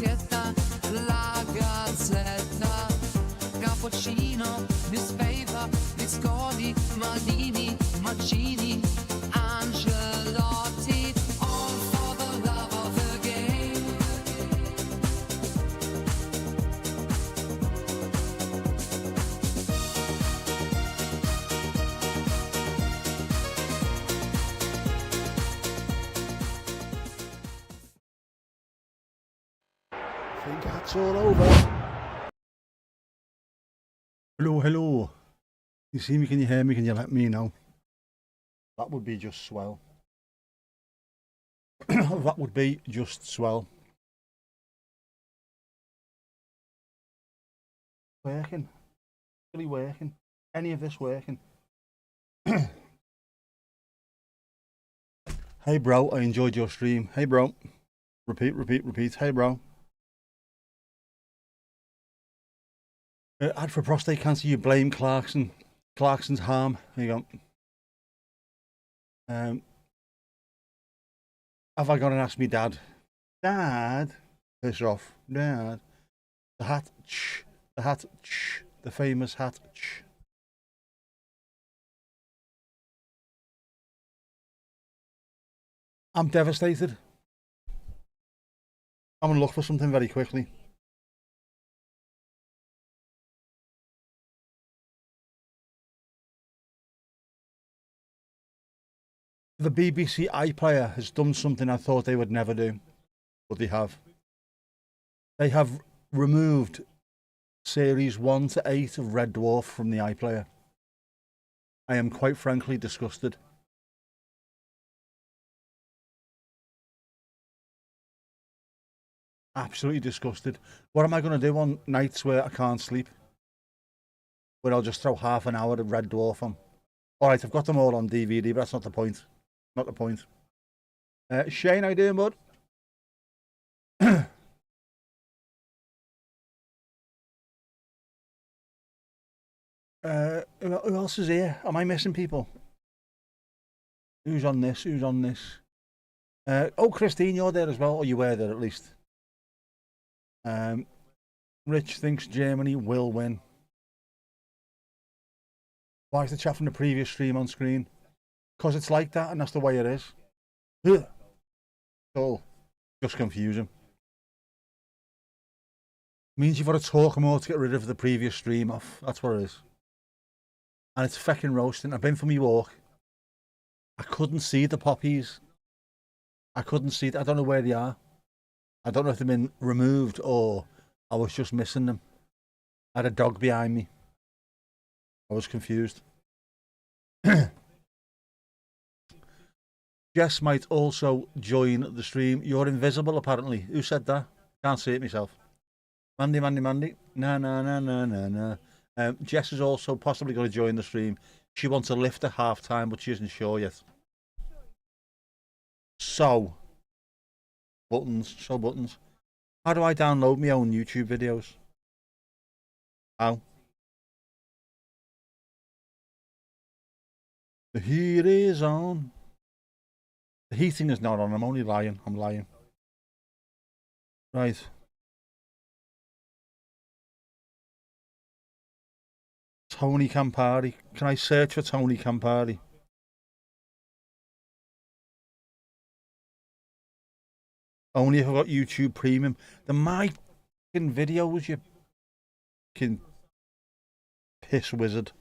siesta, la gazzetta, cappuccino, newspaper, biscotti, malini, macini, angelotti, all for the love of the game. I think that's all over. Hello, hello. You see me? Can you hear me? Can you let me know? That would be just swell. That would be just swell. Working. Really working. Any of this working? Hey bro, I enjoyed your stream. Hey bro. Repeat, repeat, repeat. Hey bro. Ad for prostate cancer, you blame Clarkson. Clarkson's harm. There you go. Have I gone and asked me dad? Dad? Piss off. Dad. The hat. The hat. The famous hat. I'm devastated. I'm going to look for something very quickly. The BBC iPlayer has done something I thought they would never do, but they have. They have removed series 1 to 8 of Red Dwarf from the iPlayer. I am quite frankly disgusted. Absolutely disgusted. What am I going to do on nights where I can't sleep? Where I'll just throw half an hour of Red Dwarf on. Alright, I've got them all on DVD, but that's not the point. Not the point. Shane, how you doing, bud? Who else is here? Am I missing people? Who's on this? Who's on this? Oh, Christine, you're there as well. Or you were there at least. Rich thinks Germany will win. Why is the chat from the previous stream on screen? Because it's like that and that's the way it is. So, just confusing. Means you've got to talk more to get rid of the previous stream off. That's what it is. And it's feckin' roasting. I've been for me walk. I couldn't see the poppies. I couldn't see it. I don't know where they are. I don't know if they've been removed or I was just missing them. I had a dog behind me. I was confused. Jess might also join the stream. You're invisible, apparently. Who said that? Can't see it myself. Mandy. No. Jess is also possibly going to join the stream. She wants a lift at half time, but she isn't sure yet. So buttons. How do I download my own YouTube videos? How? The heat is on. The heating is not on. I'm only lying. I'm lying. Right. Tony Campari. Can I search for Tony Campari? Only if I've got YouTube Premium. The my fucking videos, you fucking piss wizard.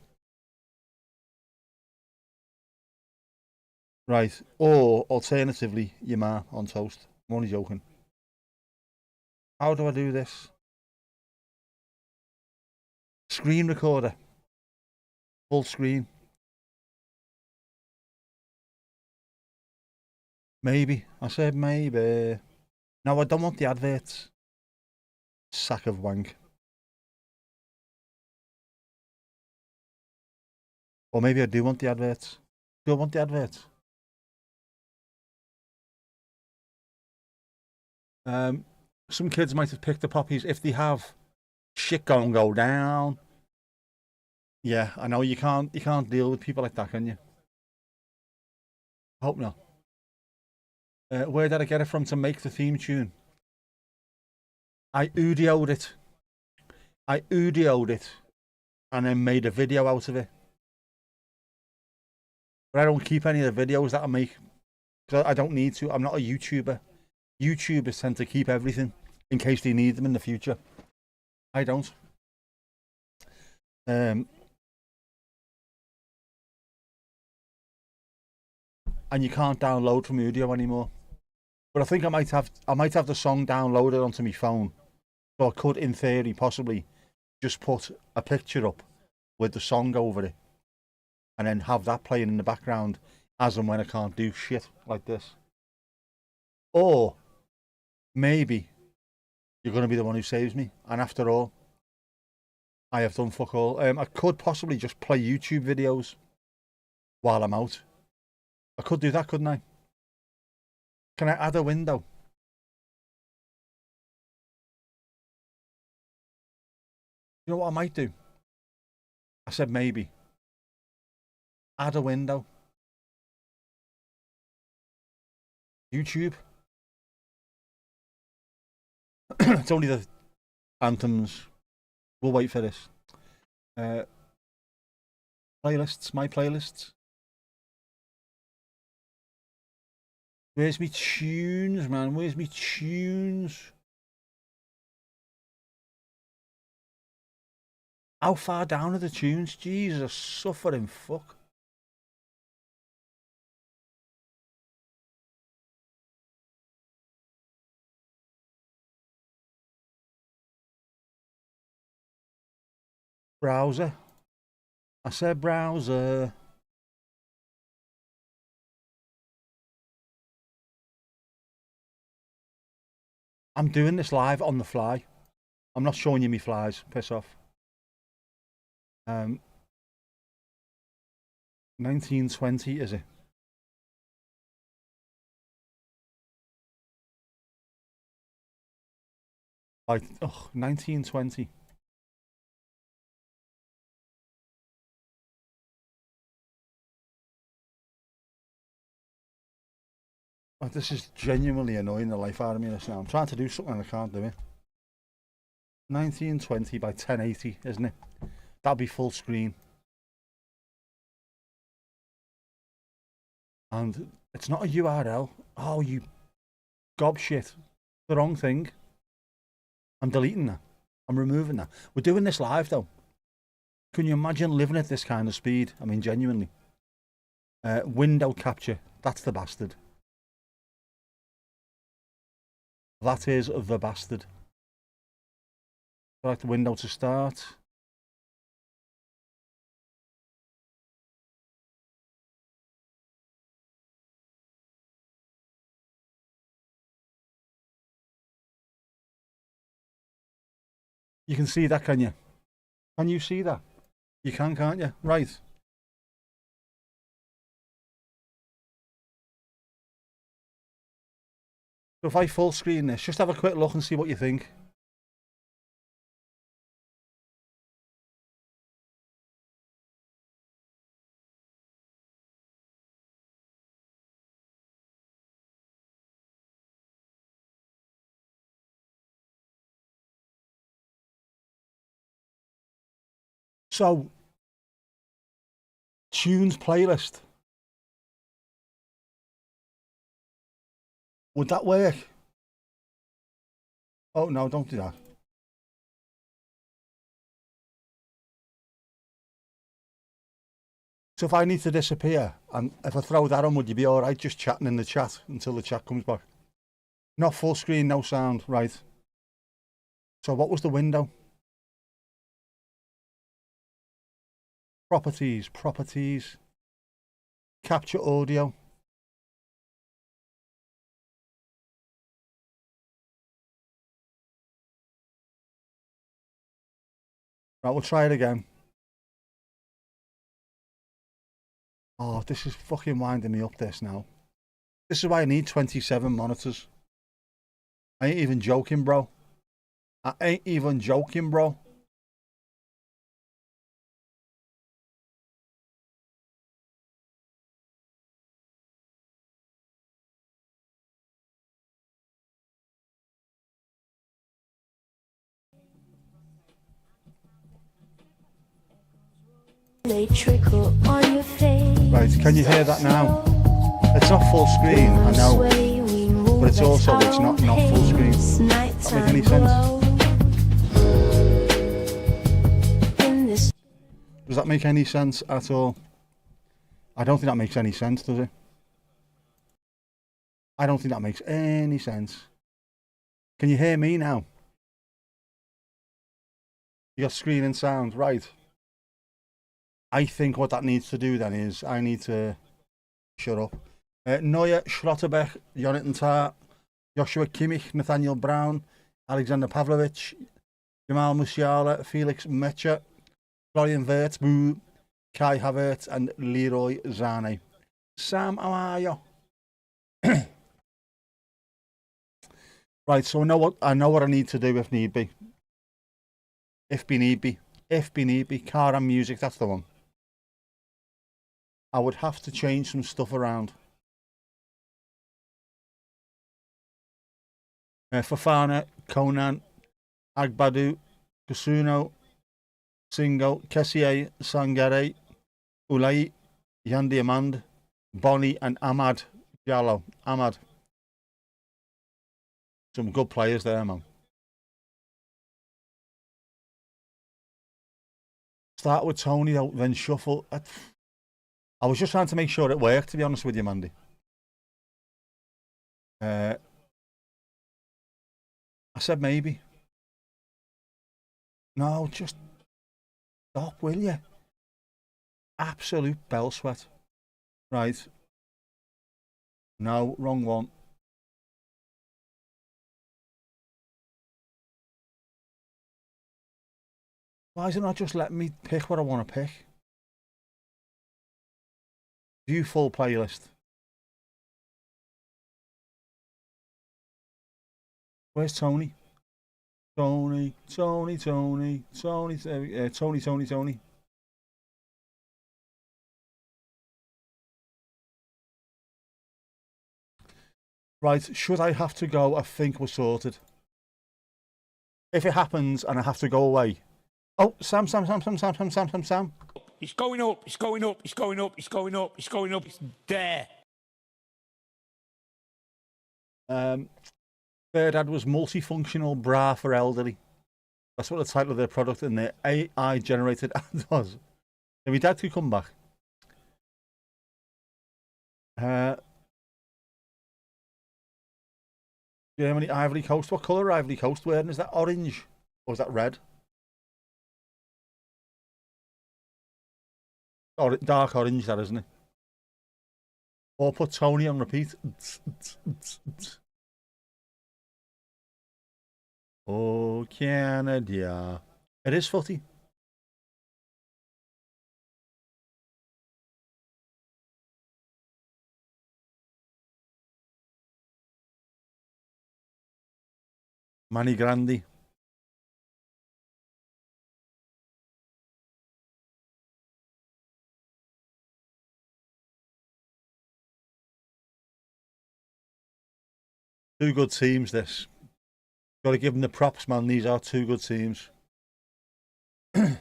Right. Or alternatively, your ma on toast. I'm only joking. How do I do this? Screen recorder. Full screen. Maybe. I said maybe. No, I don't want the adverts. Sack of wank. Or maybe I do want the adverts. Do I want the adverts? Some kids might have picked the poppies. If they have, shit gonna go down. Yeah, I know you can't deal with people like that, can you? Hope not. Where did I get it from to make the theme tune? I audioed it. I audioed it and then made a video out of it. But I don't keep any of the videos that I make because I don't need to. I'm not a YouTuber. YouTubers tend to keep everything in case they need them in the future. I don't. And you can't download from audio anymore. But I think I might have the song downloaded onto my phone. So I could, in theory, possibly just put a picture up with the song over it and then have that playing in the background as and when I can't do shit like this. Or maybe you're going to be the one who saves me. And after all, I have done fuck all. I could possibly just play YouTube videos while I'm out. I could do that, couldn't I? Can I add a window? You know what I might do? I said maybe. Add a window. YouTube. It's only the anthems. We'll wait for this. Playlists, my playlists. Where's me tunes, man? Where's me tunes? How far down are the tunes? Jesus, suffering fuck. Browser. I said browser. I'm doing this live on the fly. I'm not showing you me flies. Piss off. 1920, is it? Like, 1920. Oh, this is genuinely annoying the life out of me this now. I'm trying to do something and I can't do it. 1920 by 1080, isn't it? That'll be full screen. And it's not a URL. Oh, you gobshit. The wrong thing. I'm deleting that. I'm removing that. We're doing this live though. Can you imagine living at this kind of speed? I mean, genuinely. Window capture. That's the bastard. That is the bastard. Select the window to start. You can see that, can you? Can you see that? You can, can't you? Right. So if I full screen this, just have a quick look and see what you think. So, tunes playlist. Would that work? Oh, no, don't do that. So if I need to disappear, and if I throw that on, would you be alright just chatting in the chat until the chat comes back? Not full screen, no sound, right. So what was the window? Properties. Capture audio. Right, we'll try it again. Oh, this is fucking winding me up this now. This is why I need 27 monitors. I ain't even joking, bro. I ain't even joking, bro. they trickle on your face. Right, can you hear that now? It's not full screen, I know, but it's also, it's not full screen. Does that make any sense? Does that make any sense at all? I don't think that makes any sense, does it? I don't think that makes any sense. Can you hear me now? You got screen and sound, right. I think what that needs to do then is I need to shut up. Neuer, Schlotterbeck, Jonathan Tah, Joshua Kimmich, Nathaniel Brown, Alexander Pavlovich, Jamal Musiala, Felix Mecha, Florian Wirtz, Kai Havertz, and Leroy Sané. Sam, how are you? Right, so I know what I need to do if need be. If need be. Car and music, that's the one. I would have to change some stuff around. Fafana, Conan, Agbadu, Kasuno, Singo, Kessier, Sangare, Ulai, Yandi Amand, Bonnie, and Ahmad Diallo. Ahmad. Some good players there, man. Start with Tony, though, then shuffle. I was just trying to make sure it worked, to be honest with you, Mandy. I said maybe. No, just stop, will you? Absolute bell sweat. Right. No, wrong one. Why is it not just letting me pick what I want to pick? View full playlist. Where's Tony? Tony. Right, should I have to go? I think we're sorted. If it happens and I have to go away. Oh, Sam. It's going up, it's going up, it's going up, it's going up, it's going up, it's there. Third ad was multifunctional bra for elderly. That's what the title of their product and their AI generated ad was. So my dad could come back. Germany, Ivory Coast. What colour Ivory Coast wearing? Is that orange or is that red? Or dark orange, that isn't it? Or put Tony on repeat. Oh, Canada. It is footy. Manny Grandi. Two good teams, this. Got to give them the props, man. These are two good teams. And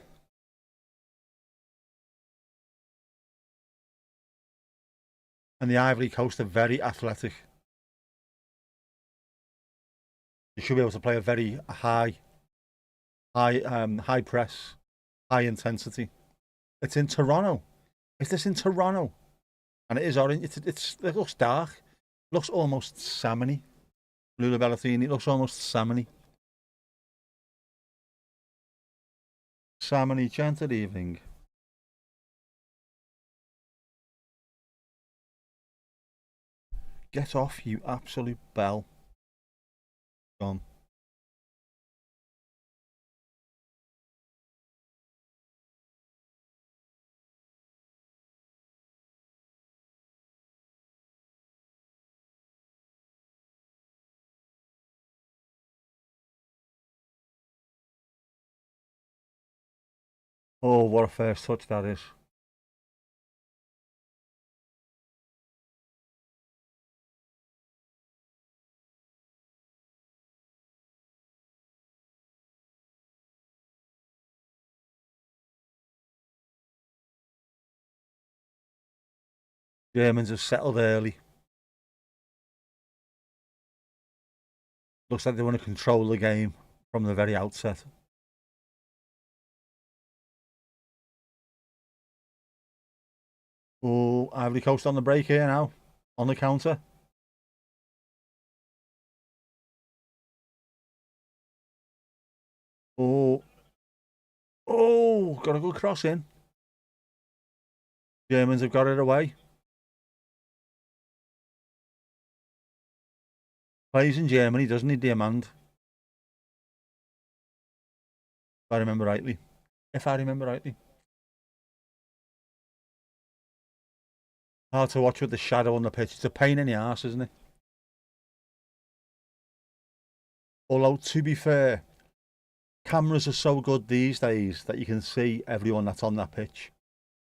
the Ivory Coast are very athletic. You should be able to play a very high press, high intensity. It's in Toronto. Is this in Toronto? And it is orange. It looks dark. It looks almost salmony. Lula Ballatini. It looks almost salmony. Salmony chanted evening. Get off, you absolute bell. Gone. Oh, what a first touch that is. Germans have settled early. Looks like they want to control the game from the very outset. Oh, Ivory Coast on the break here now. On the counter. Oh. Oh, got a good cross in. Germans have got it away. Plays in Germany, doesn't he, Diamond? If I remember rightly. If I remember rightly. Hard to watch with the shadow on the pitch. It's a pain in the arse, isn't it? Although, to be fair, cameras are so good these days that you can see everyone that's on that pitch.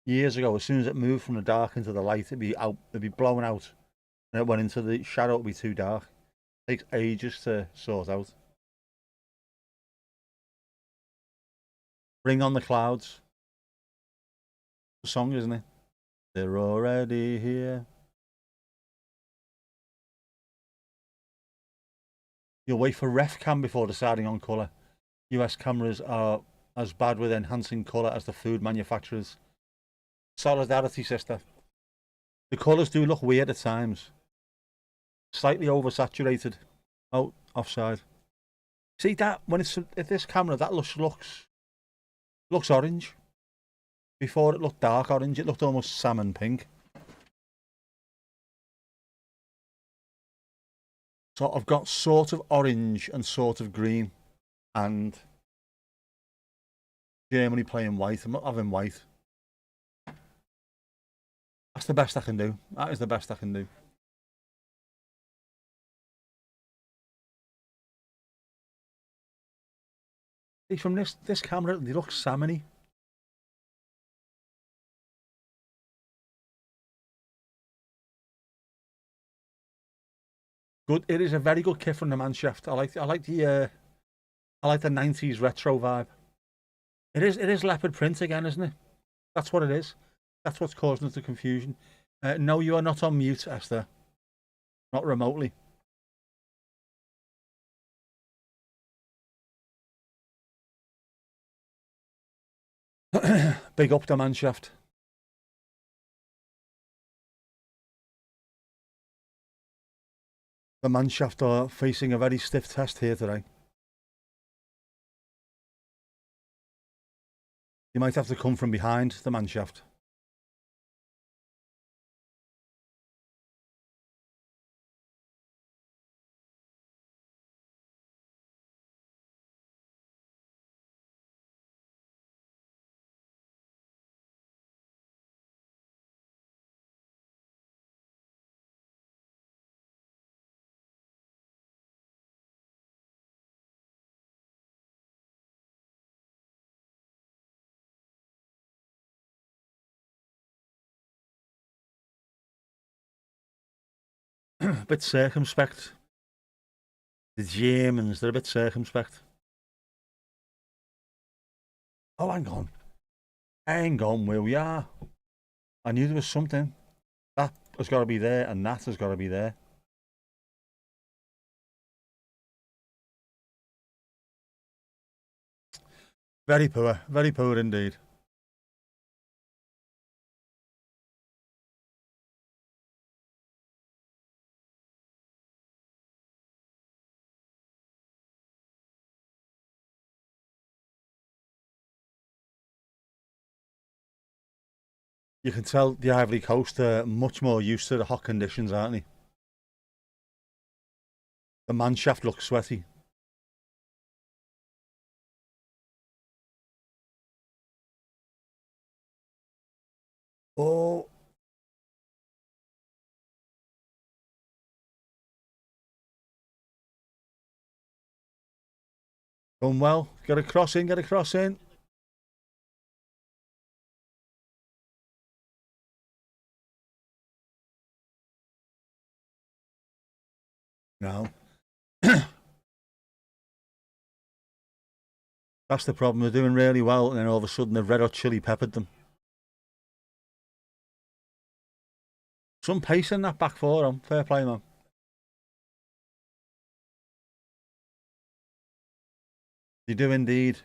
Years ago, as soon as it moved from the dark into the light, it'd be out, it'd be blown out. And it went into the shadow, it'd be too dark. It takes ages to sort out. Bring on the clouds. The song, isn't it? They're already here. You'll wait for ref cam before deciding on colour. US cameras are as bad with enhancing colour as the food manufacturers. Solidarity, sister. The colours do look weird at times. Slightly oversaturated. Oh, offside. See that when it's at this camera, that looks orange. Before it looked dark orange, it looked almost salmon pink. So I've got sort of orange and sort of green, and Germany playing white. I'm not having white. That's the best I can do. That is the best I can do. See, from this camera, they look salmony. Good. It is a very good kit from the Manshaft. I like the 90s retro vibe. It is leopard print again, isn't it? That's what it is. That's what's causing the confusion. No, you are not on mute, Esther. Not remotely. Big up the Manshaft. The Manshaft are facing a very stiff test here today. You might have to come from behind the Manshaft. A bit circumspect. The Germans, they're a bit circumspect. Oh, hang on. Hang on, where we are. I knew there was something. That has got to be there, and that has got to be there. Very poor indeed. You can tell the Ivory Coast are much more used to the hot conditions, aren't they? The Manshaft looks sweaty. Oh. Done well. Get a cross in, get a cross in. No. That's the problem. They're doing really well, and then all of a sudden they've red hot chili peppered them. Some pace in that back four, on. Fair play, man. They do indeed.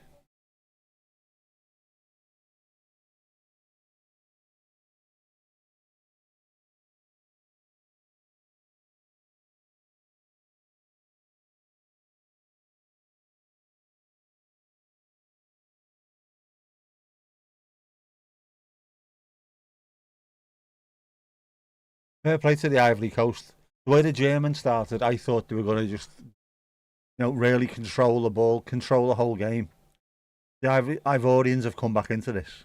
Fair play to the Ivory Coast. The way the Germans started, I thought they were going to just, really control the ball, control the whole game. The Ivorians have come back into this.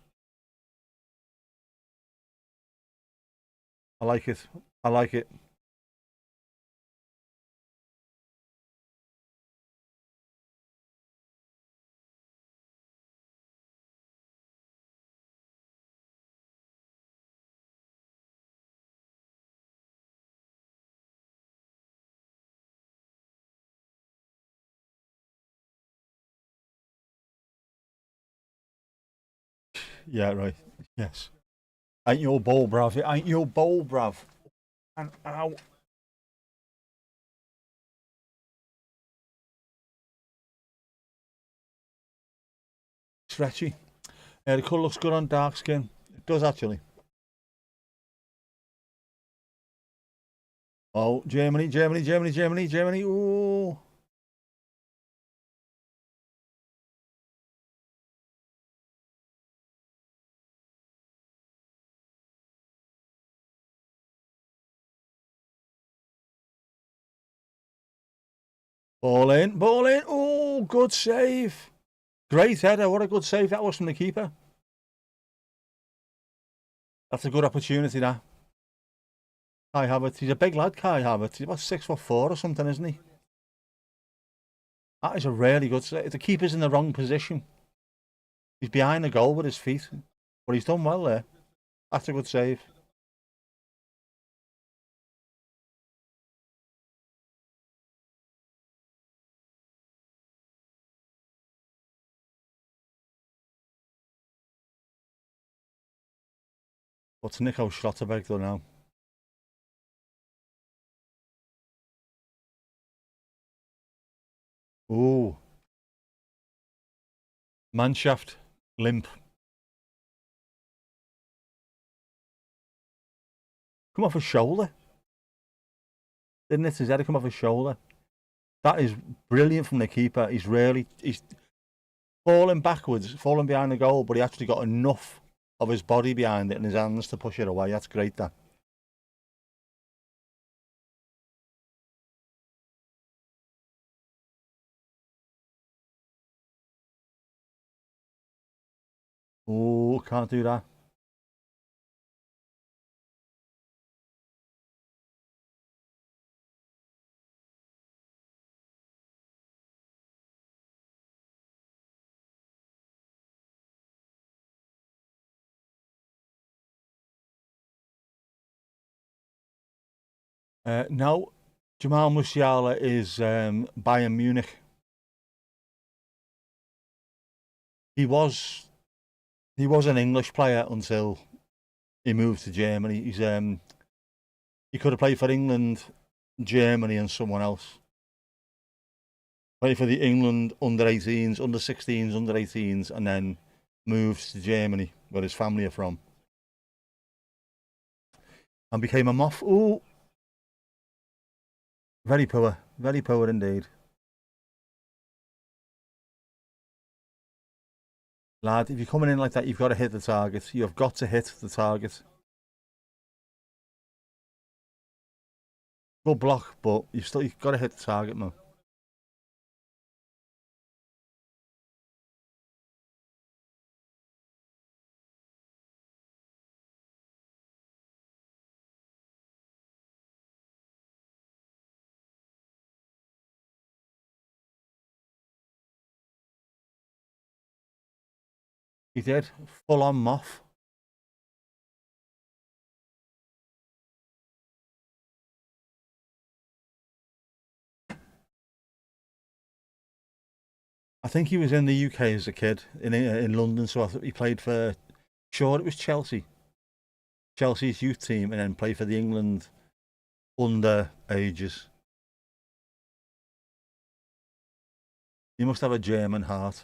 I like it. I like it. Yeah, right. Yes. Ain't your ball, bruv. It ain't your ball, bruv. And ow. Stretchy. The colour looks good on dark skin. It does actually. Oh, Germany, Germany, Germany, Germany, Germany. Ooh. Ball in, ball in. Oh, good save. Great header. What a good save that was from the keeper. That's a good opportunity, that. Kai Havertz. He's a big lad, Kai Havertz. He's about 6'4" or something, isn't he? That is a really good save. The keeper's in the wrong position. He's behind the goal with his feet. But he's done well there. That's a good save. What's Nico Schlotterbeck done now? Ooh. Manshaft. Limp. Come off his shoulder. Didn't it? His head come off his shoulder. That is brilliant from the keeper. He's falling backwards, falling behind the goal, but he actually got enough of his body behind it and his hands to push it away. That's great, that. Oh, can't do that. No, Jamal Musiala is Bayern Munich. He was an English player until he moved to Germany. He could have played for England, Germany, and someone else. Played for the England under 18s, under 16s, under 18s, and then moved to Germany, where his family are from, and became a moth. Ooh, very poor indeed. Lad, if you're coming in like that, you've got to hit the target. You've got to hit the target. Good block, but you've got to hit the target, man. He did. Full on moth. I think he was in the UK as a kid in London, so I thought he played for. Sure, it was Chelsea. Chelsea's youth team and then play for the England under ages. You must have a German heart.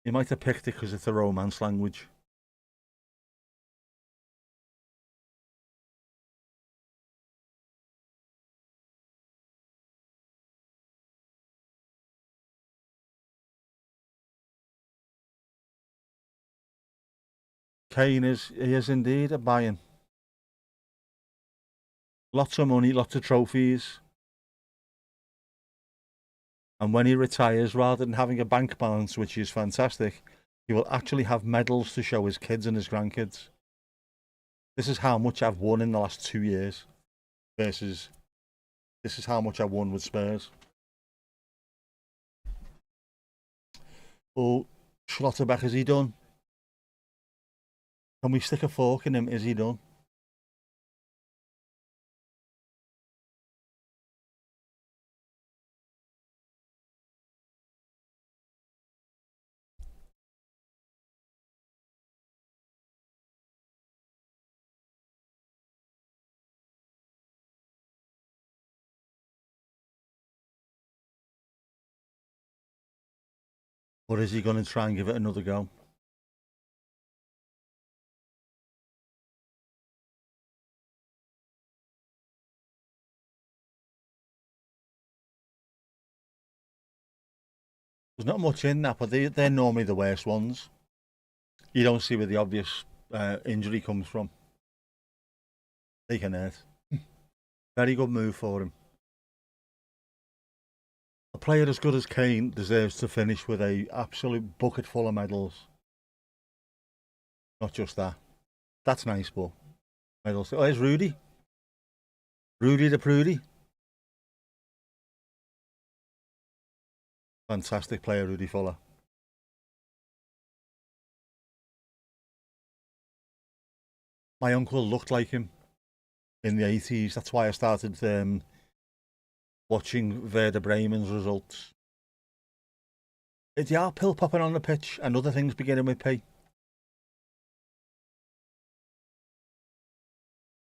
You might have picked it because it's a Romance language. Kane he is indeed a buy-in. Lots of money, lots of trophies. And when he retires, rather than having a bank balance, which is fantastic, he will actually have medals to show his kids and his grandkids. This is how much I've won in the last 2 years versus this is how much I won with Spurs. Oh, Schlotterbeck, is he done? Can we stick a fork in him? Is he done? Or is he going to try and give it another go? There's not much in that, but they're normally the worst ones. You don't see where the obvious injury comes from. They can hurt. Very good move for him. A player as good as Kane deserves to finish with a absolute bucket full of medals. Not just that. That's nice, but medals. Oh, there's Rudy. Rudy the Prudy. Fantastic player, Rudy Fuller. My uncle looked like him in the 80s. That's why I started watching Werder Bremen's results. Yeah, pill popping on the pitch and other things beginning with P.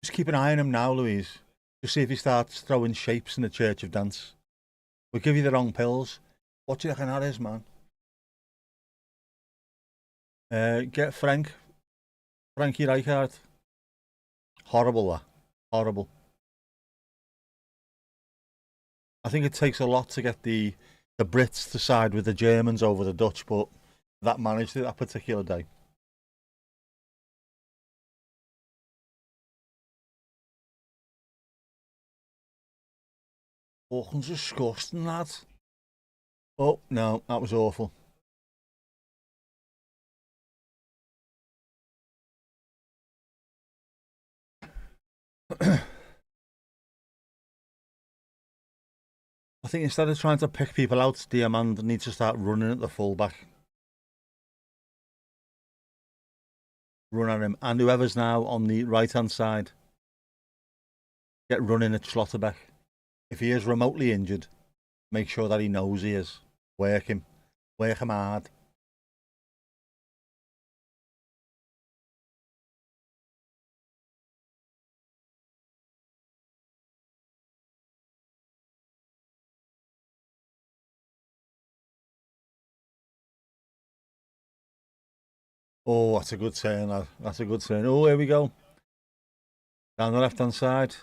Just keep an eye on him now, Louise. Just see if he starts throwing shapes in the Church of Dance. We'll give you the wrong pills. What do you reckon that is, man? Get Frankie Rijkaard. Horrible, that. Horrible. I think it takes a lot to get the Brits to side with the Germans over the Dutch, but that managed it that particular day. Fucking disgusting, lad. Oh, no, that was awful. I think instead of trying to pick people out, Diamand needs to start running at the fullback. Run at him. And whoever's now on the right-hand side, get running at Schlotterbeck. If he is remotely injured, make sure that he knows he is. Work him. Work him hard. Oh, that's a good turn, lad. That's a good turn. Oh, here we go. Down the left-hand side.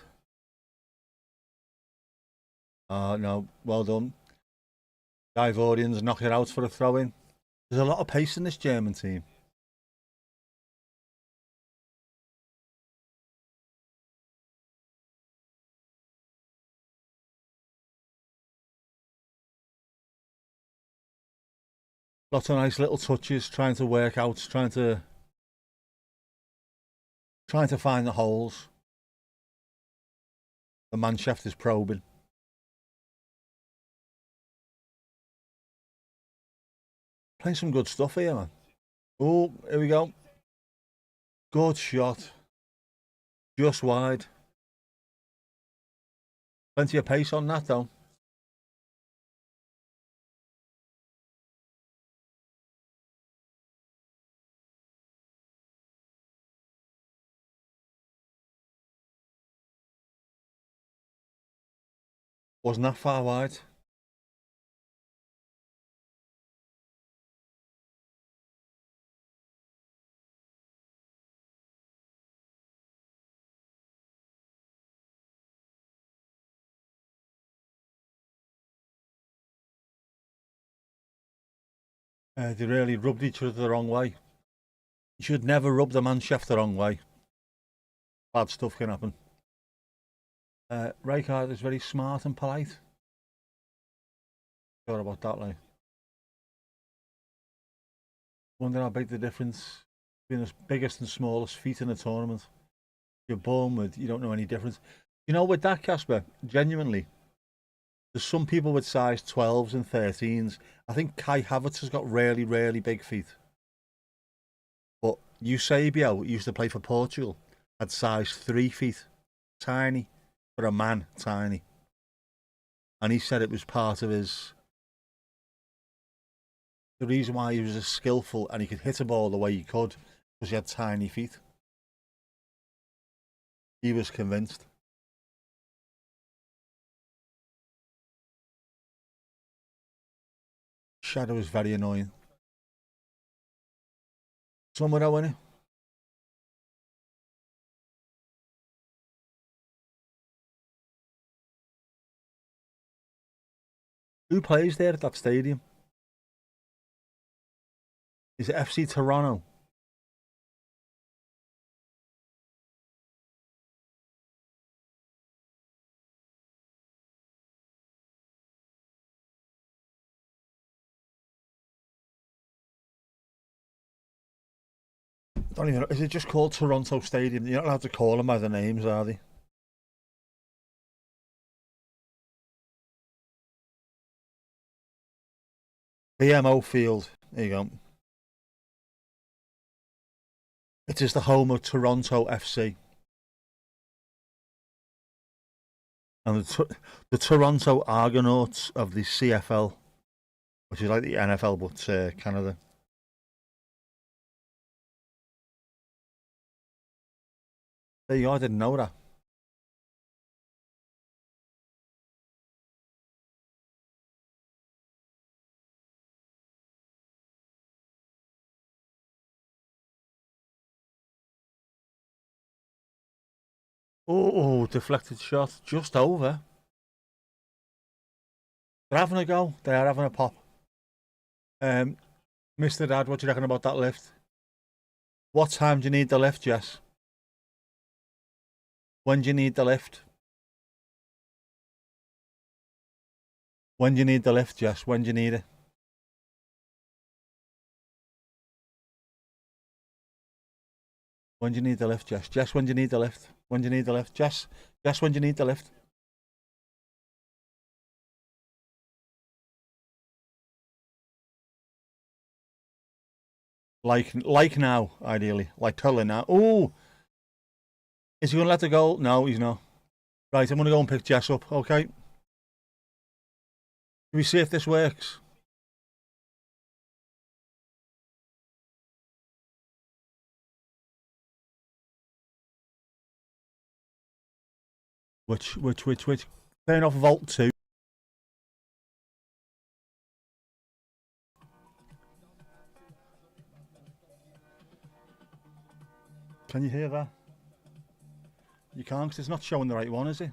Oh, no. Well done. The Ivorians knock it out for a throw-in. There's a lot of pace in this German team. Lots of nice little touches, trying to work out, trying to find the holes. The Mannschaft is probing. Playing some good stuff here, man. Oh, here we go. Good shot. Just wide. Plenty of pace on that, though. Wasn't that far wide. They really rubbed each other the wrong way. You should never rub the man shaft the wrong way. Bad stuff can happen. Rijkaard is very smart and polite. Sure about that, like. Wonder how big the difference between the biggest and smallest feet in a tournament. You're born with, you don't know any difference. You know, with that, Casper, genuinely, there's some people with size 12s and 13s. I think Kai Havertz has got really, really big feet. But Eusebio used to play for Portugal, had size 3 feet. Tiny. For a man, tiny. And he said it was part of his... The reason why he was as skillful and he could hit a ball the way he could was he had tiny feet. He was convinced. Shadow is very annoying. Somewhere out, innit? Who plays there at that stadium? Is it FC Toronto? Don't even know. Is it just called Toronto Stadium? You're not allowed to call them by the names, are they? BMO Field. There you go. It is the home of Toronto FC. And the Toronto Argonauts of the CFL, which is like the NFL but Canada. There you go, I didn't know that. Oh, deflected shot, just over. They're having a go, they are having a pop. Mr. Dad, what do you reckon about that lift? What time do you need the lift, Jess? When do you need the lift? When do you need the lift, Jess? When do you need it? When do you need the lift, Jess? Jess, when do you need the lift? When do you need the lift? Jess? Jess, when do you need the lift? Like now, ideally. Like totally now. Oh! Is he going to let her go? No, he's not. Right, I'm going to go and pick Jess up, okay? Can we see if this works? Which? Turn off Vault 2. Can you hear that? You can't because it's not showing the right one, is it?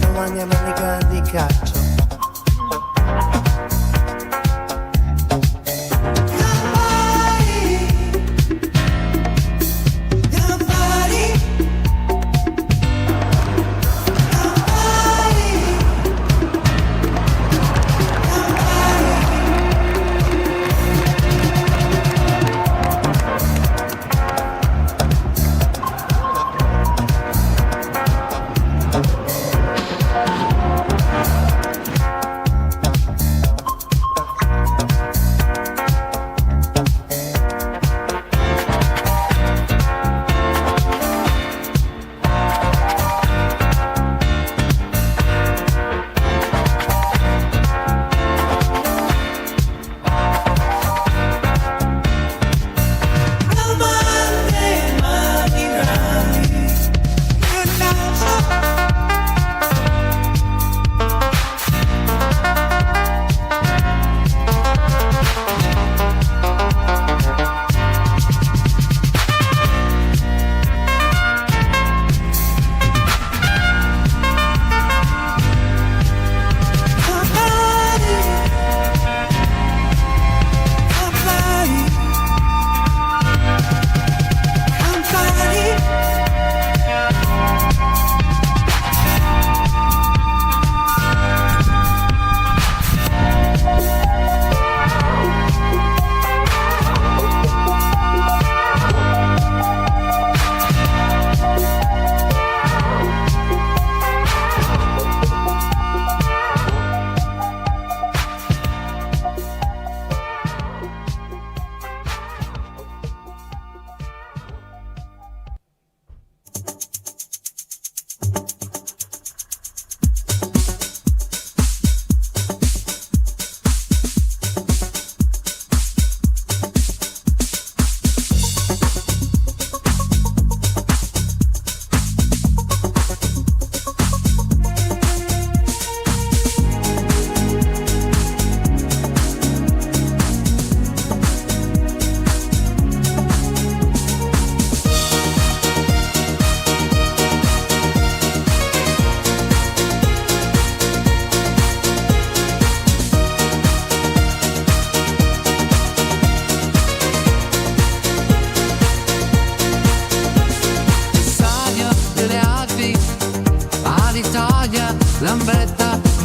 Domani a me di calcio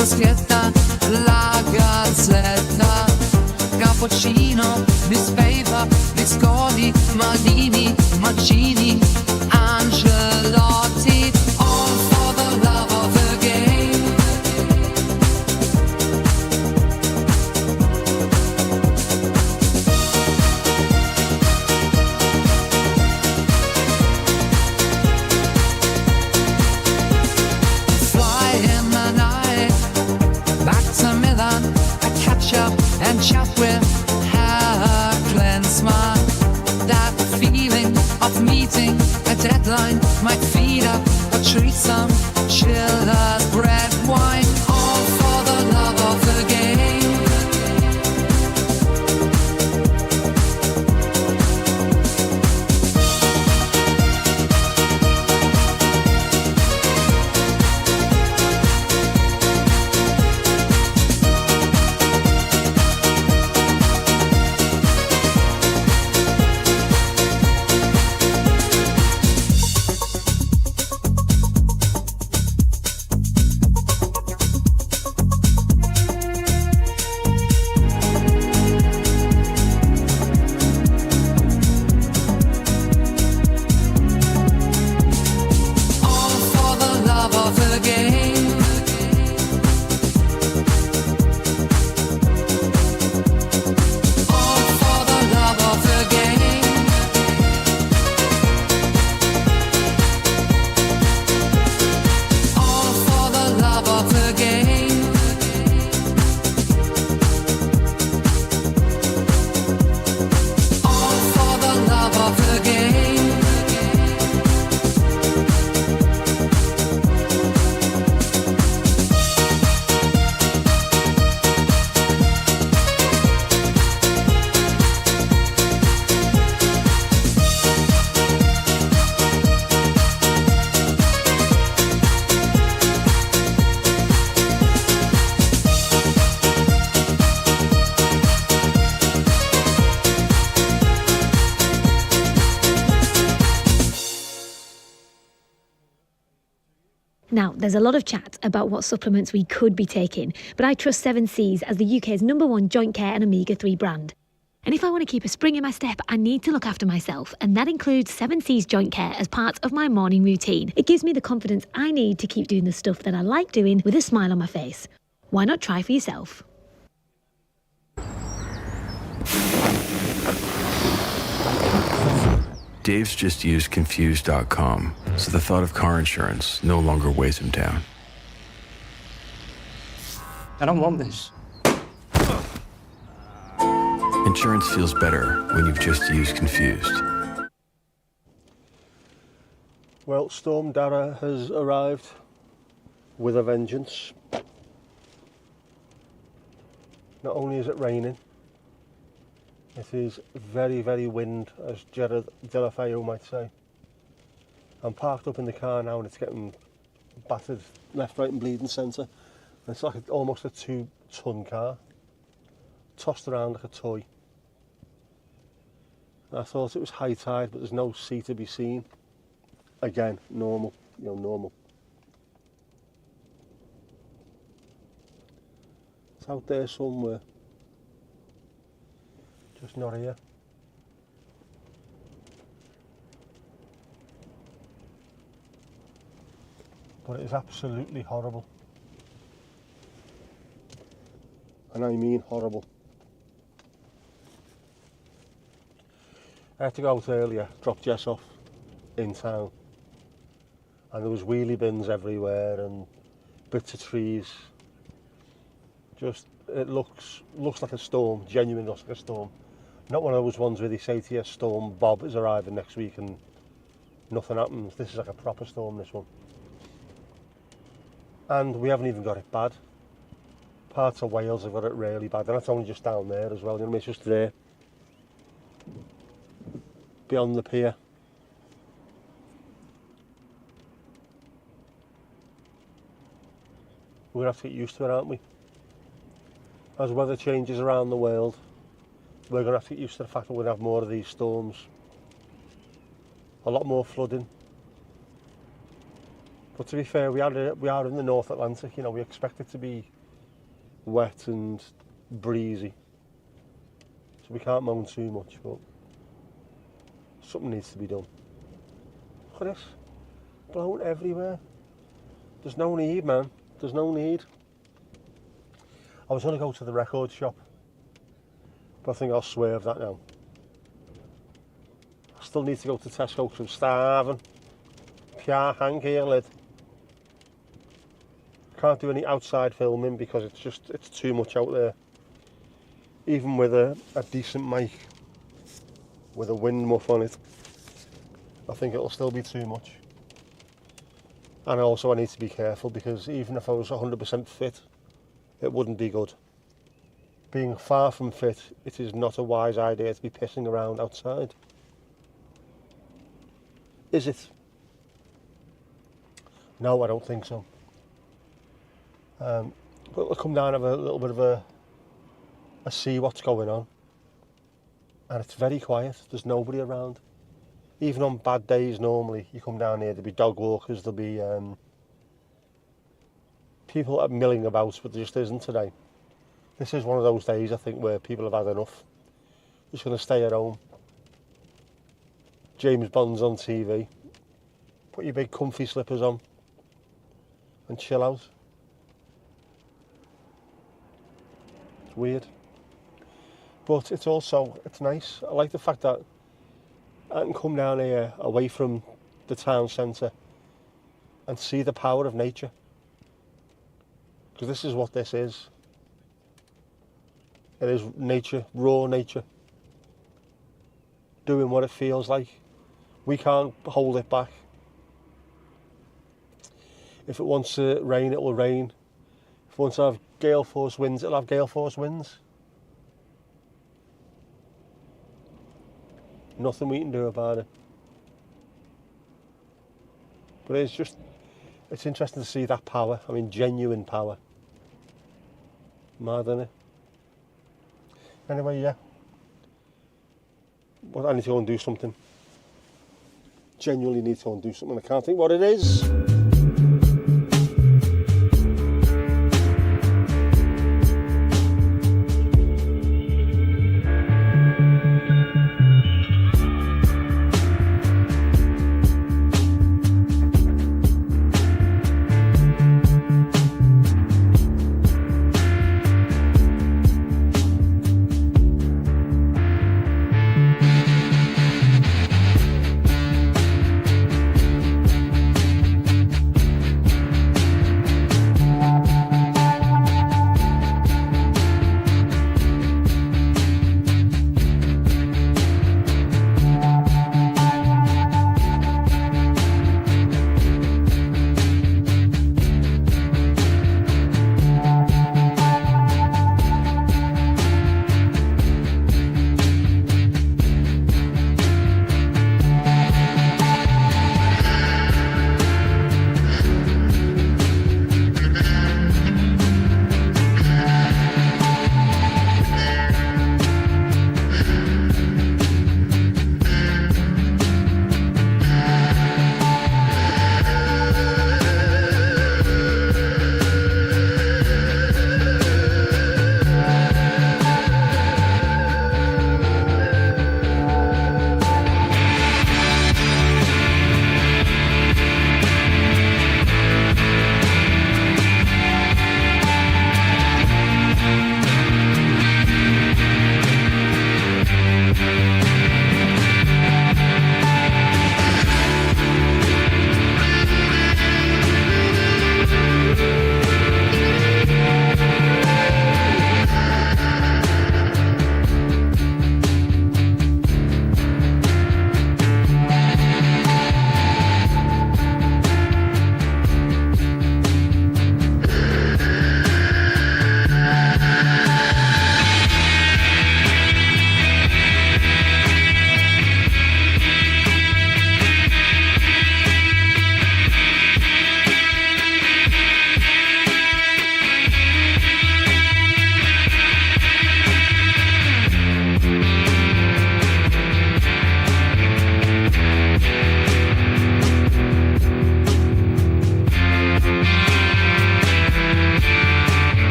bruschetta, la gazzetta, cappuccino, newspaper, biscotti, malini, mancini, angelotti, all for the love of the game. Fly in the night, back to Milan, I catch up and chat with her, cleanse my that feeling of meeting a deadline, might feed up or treat some chillers, bread, wine, all for the love of the game. All for the love of the game. All for the love of the game. All for the love of the game. All for the love of the game. Now, there's a lot of chat about what supplements we could be taking, but I trust 7C's as the UK's #1 joint care and omega-3 brand. And if I want to keep a spring in my step, I need to look after myself, and that includes 7C's joint care as part of my morning routine. It gives me the confidence I need to keep doing the stuff that I like doing with a smile on my face. Why not try for yourself? Dave's just used Confused.com, so the thought of car insurance no longer weighs him down. I don't want this. Insurance feels better when you've just used Confused. Well, Storm Dara has arrived with a vengeance. Not only is it raining, it is very, very wind, as Gerard Delafeo might say. I'm parked up in the car now and it's getting battered left, right and bleeding centre. And it's like almost a 2-ton car, tossed around like a toy. I thought it was high tide, but there's no sea to be seen. Again, normal, normal. It's out there somewhere, just not here. But it is absolutely horrible. And I mean horrible. I had to go out earlier, drop Jess off in town. And there was wheelie bins everywhere and bits of trees. Just, it looks like a storm, genuinely looks like a storm. Not one of those ones where they say to you, Storm Bob is arriving next week and nothing happens. This is like a proper storm, this one. And we haven't even got it bad. Parts of Wales have got it really bad, and that's only just down there as well, you know what I mean? It's just there. Beyond the pier. We're going to have to get used to it, aren't we? As weather changes around the world, we're going to have to get used to the fact that we're going to have more of these storms. A lot more flooding. But to be fair, we are in the North Atlantic, you know, we expect it to be wet and breezy. So we can't moan too much, but something needs to be done. Look at this, blowing everywhere. There's no need, man, there's no need. I was going to go to the record shop, but I think I'll swerve that now. I still need to go to Tesco because I'm starving. Pia hang here, lid. Can't do any outside filming because it's too much out there. Even with a decent mic, with a wind muff on it, I think it'll still be too much. And also I need to be careful because even if I was 100% fit, it wouldn't be good. Being far from fit, it is not a wise idea to be pissing around outside. Is it? No, I don't think so. But we'll come down and have a little bit of a see what's going on. And it's very quiet, there's nobody around. Even on bad days normally, you come down here, there'll be dog walkers, there'll be people that are milling about, but there just isn't today. This is one of those days, I think, where people have had enough. Just going to stay at home. James Bond's on TV. Put your big comfy slippers on and chill out. It's weird. But it's nice. I like the fact that I can come down here away from the town centre and see the power of nature. Because this is what this is. It is nature, raw nature, doing what it feels like. We can't hold it back. If it wants to rain, it will rain. If it wants to have gale force winds, it'll have gale force winds. Nothing we can do about it. But it's interesting to see that power. I mean, genuine power. Mad, isn't it? Anyway, yeah. Well, I need to go and do something. Genuinely need to go and do something. I can't think what it is.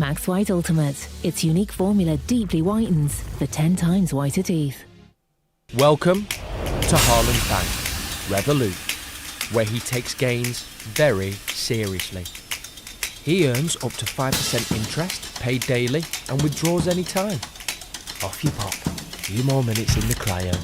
Max White Ultimate. Its unique formula deeply whitens for 10 times whiter teeth. Welcome to Harland Bank, Revolut, where he takes gains very seriously. He earns up to 5% interest, paid daily, and withdraws any time. Off you pop. A few more minutes in the cryo.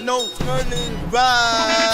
No turning right.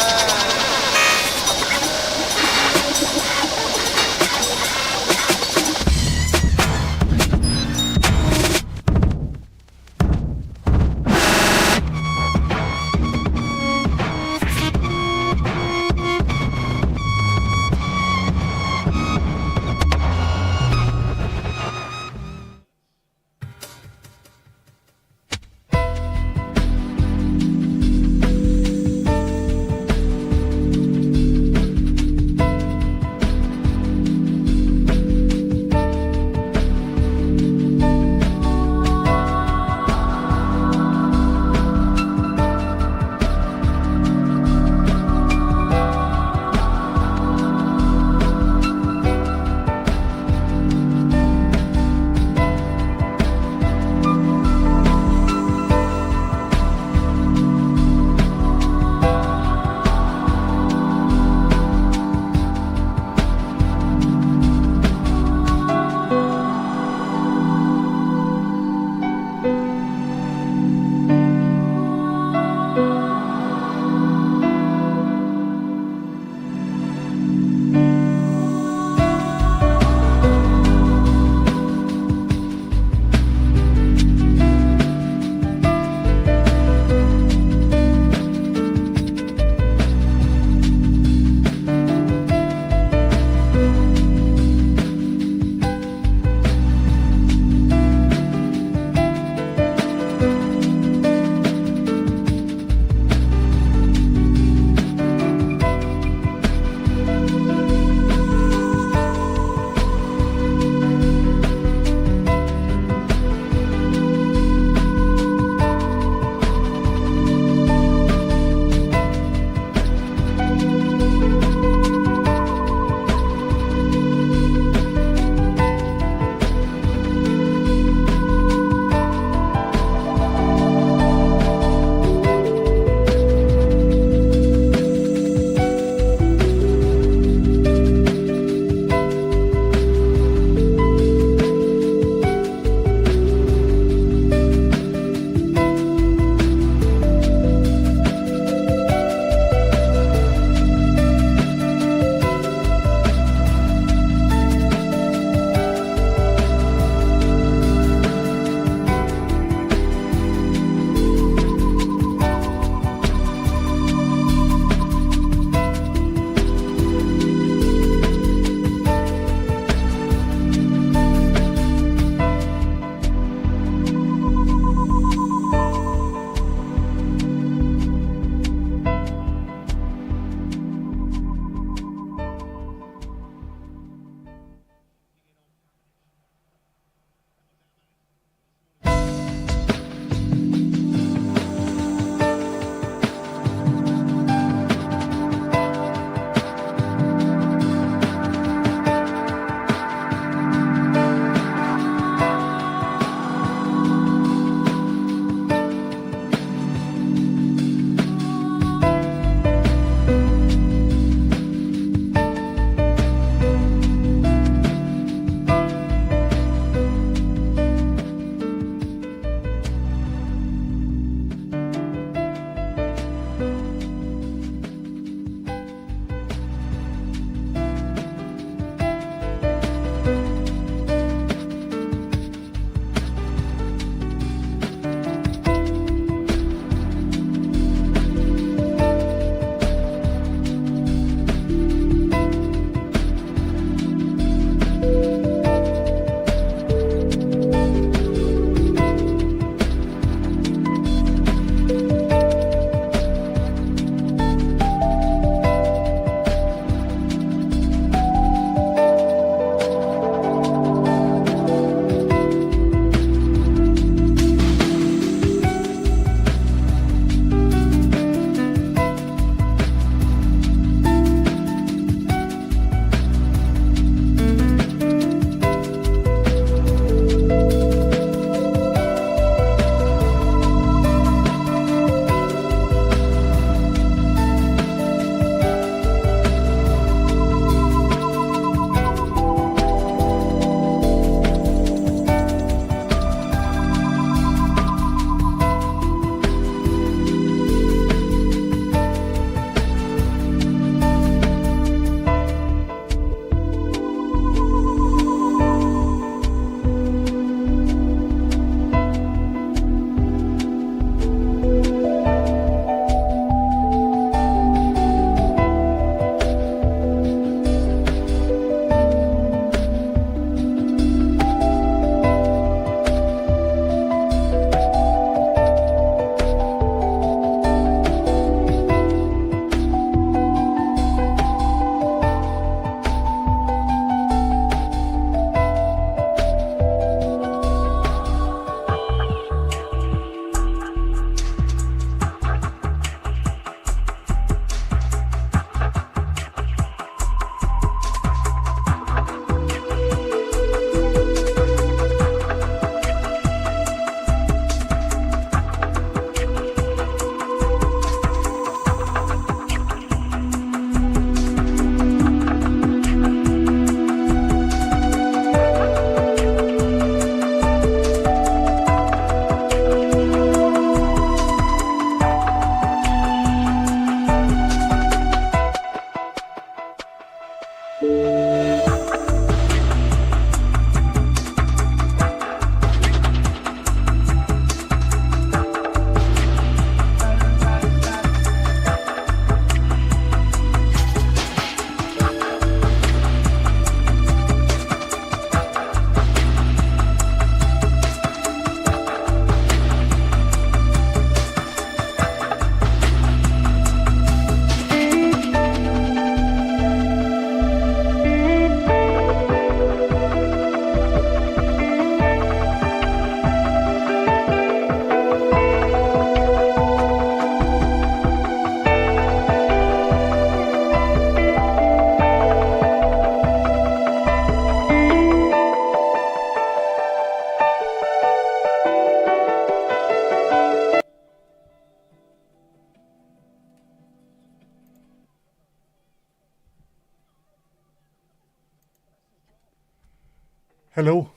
Hello.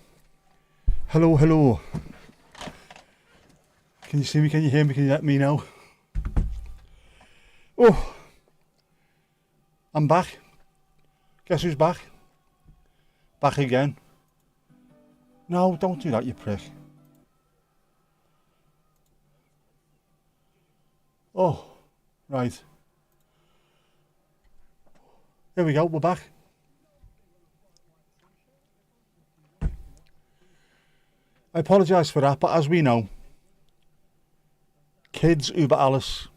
Hello, hello. Can you see me? Can you hear me? Can you let me know? Oh, I'm back. Guess who's back? Back again. No, don't do that, you prick. Oh, right. Here we go, we're back. I apologise for that, but as we know, kids Uber Alice.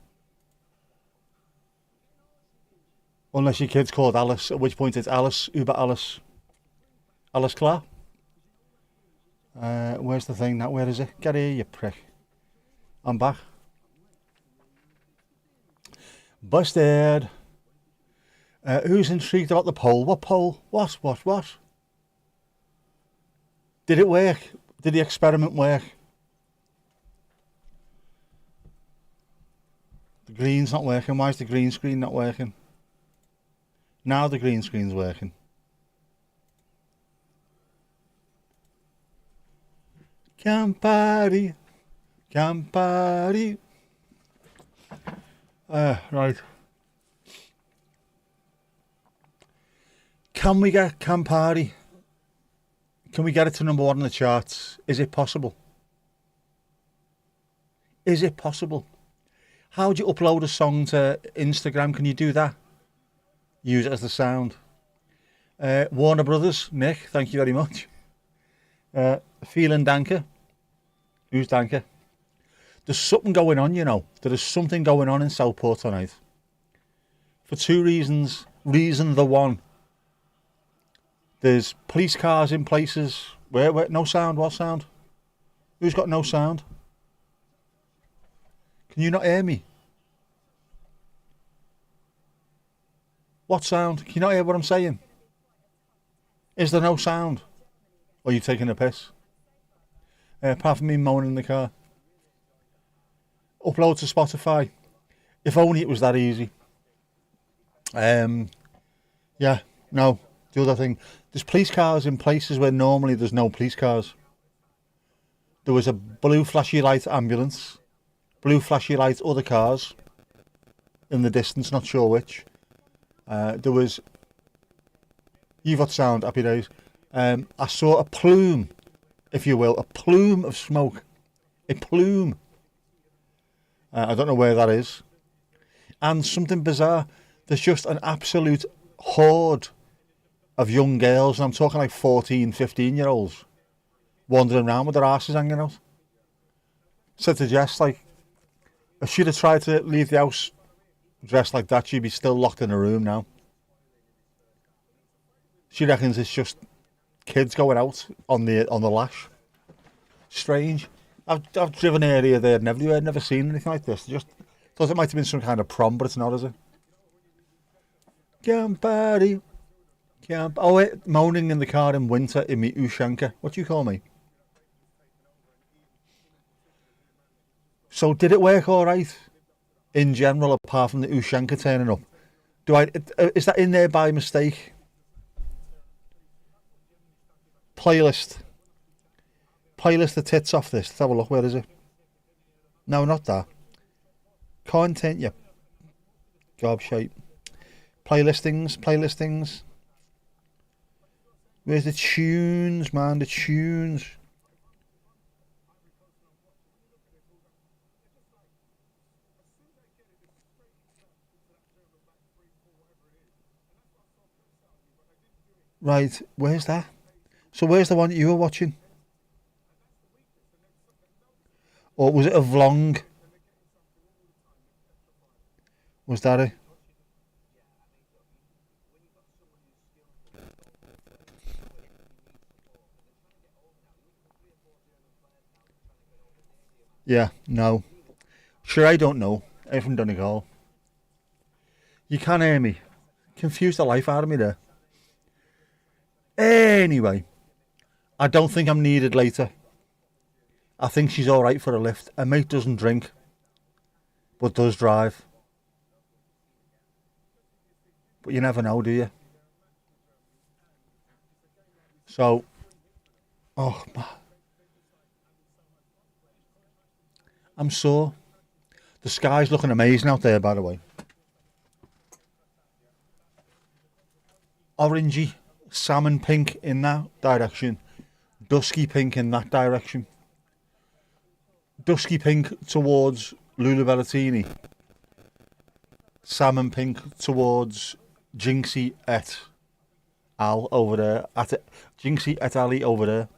Unless your kid's called Alice, at which point it's Alice, Uber Alice. Alice Clark. Where's the thing now? Where is it? Get here, you prick. I'm back. Busted. Who's intrigued about the poll? What poll? What? Did it work? Did the experiment work? The green's not working. Why is the green screen not working? Now the green screen's working. Campari. Right. Can we get Campari? Can we get it to number 1 on the charts? Is it possible? Is it possible? How do you upload a song to Instagram? Can you do that? Use it as the sound. Warner Brothers, Nick, thank you very much. Feeling Danker. Who's Danker? There's something going on, you know. There is something going on in Southport tonight. For 2 reasons. Reason the one. There's police cars in places. Where? No sound. What sound? Who's got no sound? Can you not hear me? What sound? Can you not hear what I'm saying? Is there no sound? Or are you taking a piss? Apart from me moaning in the car. Upload to Spotify. If only it was that easy. Yeah, no. The other thing. There's police cars in places where normally there's no police cars. There was a blue flashy light ambulance. Blue flashy light other cars. In the distance, not sure which. There was... You've got sound, happy days. I saw a plume, if you will. A plume of smoke. A plume. I don't know where that is. And something bizarre. There's just an absolute horde of young girls, and I'm talking like 14, 15-year-olds, wandering around with their asses hanging out. Said to Jess, like, if she'd have tried to leave the house dressed like that, she'd be still locked in a room now. She reckons it's just kids going out on the lash. Strange. I've driven area there and everywhere, never seen anything like this. Just thought it might have been some kind of prom, but it's not, is it? Campari. Oh, wait, moaning in the car in winter in me Ushanka. What do you call me? So did it work all right in general, apart from the Ushanka turning up? Is that in there by mistake? Playlist the tits off this. Let's have a look. Where is it? No, not that. Content, you gobshite. Playlistings. Where's the tunes, man? The tunes. Right, where's that? So where's the one that you were watching? Or was it a vlog? Was that it? Yeah, no. Sure, I don't know. I haven't done a goal. You can't hear me. Confused the life out of me there. Anyway, I don't think I'm needed later. I think she's alright for a lift. Her mate doesn't drink, but does drive. But you never know, do you? So, Oh, I'm sore. The sky's looking amazing out there, by the way. Orangey, salmon pink in that direction. Dusky pink in that direction. Dusky pink towards Lulu Bellatini. Salmon pink towards Jinxie et al over there. Jinxie et Ali over there.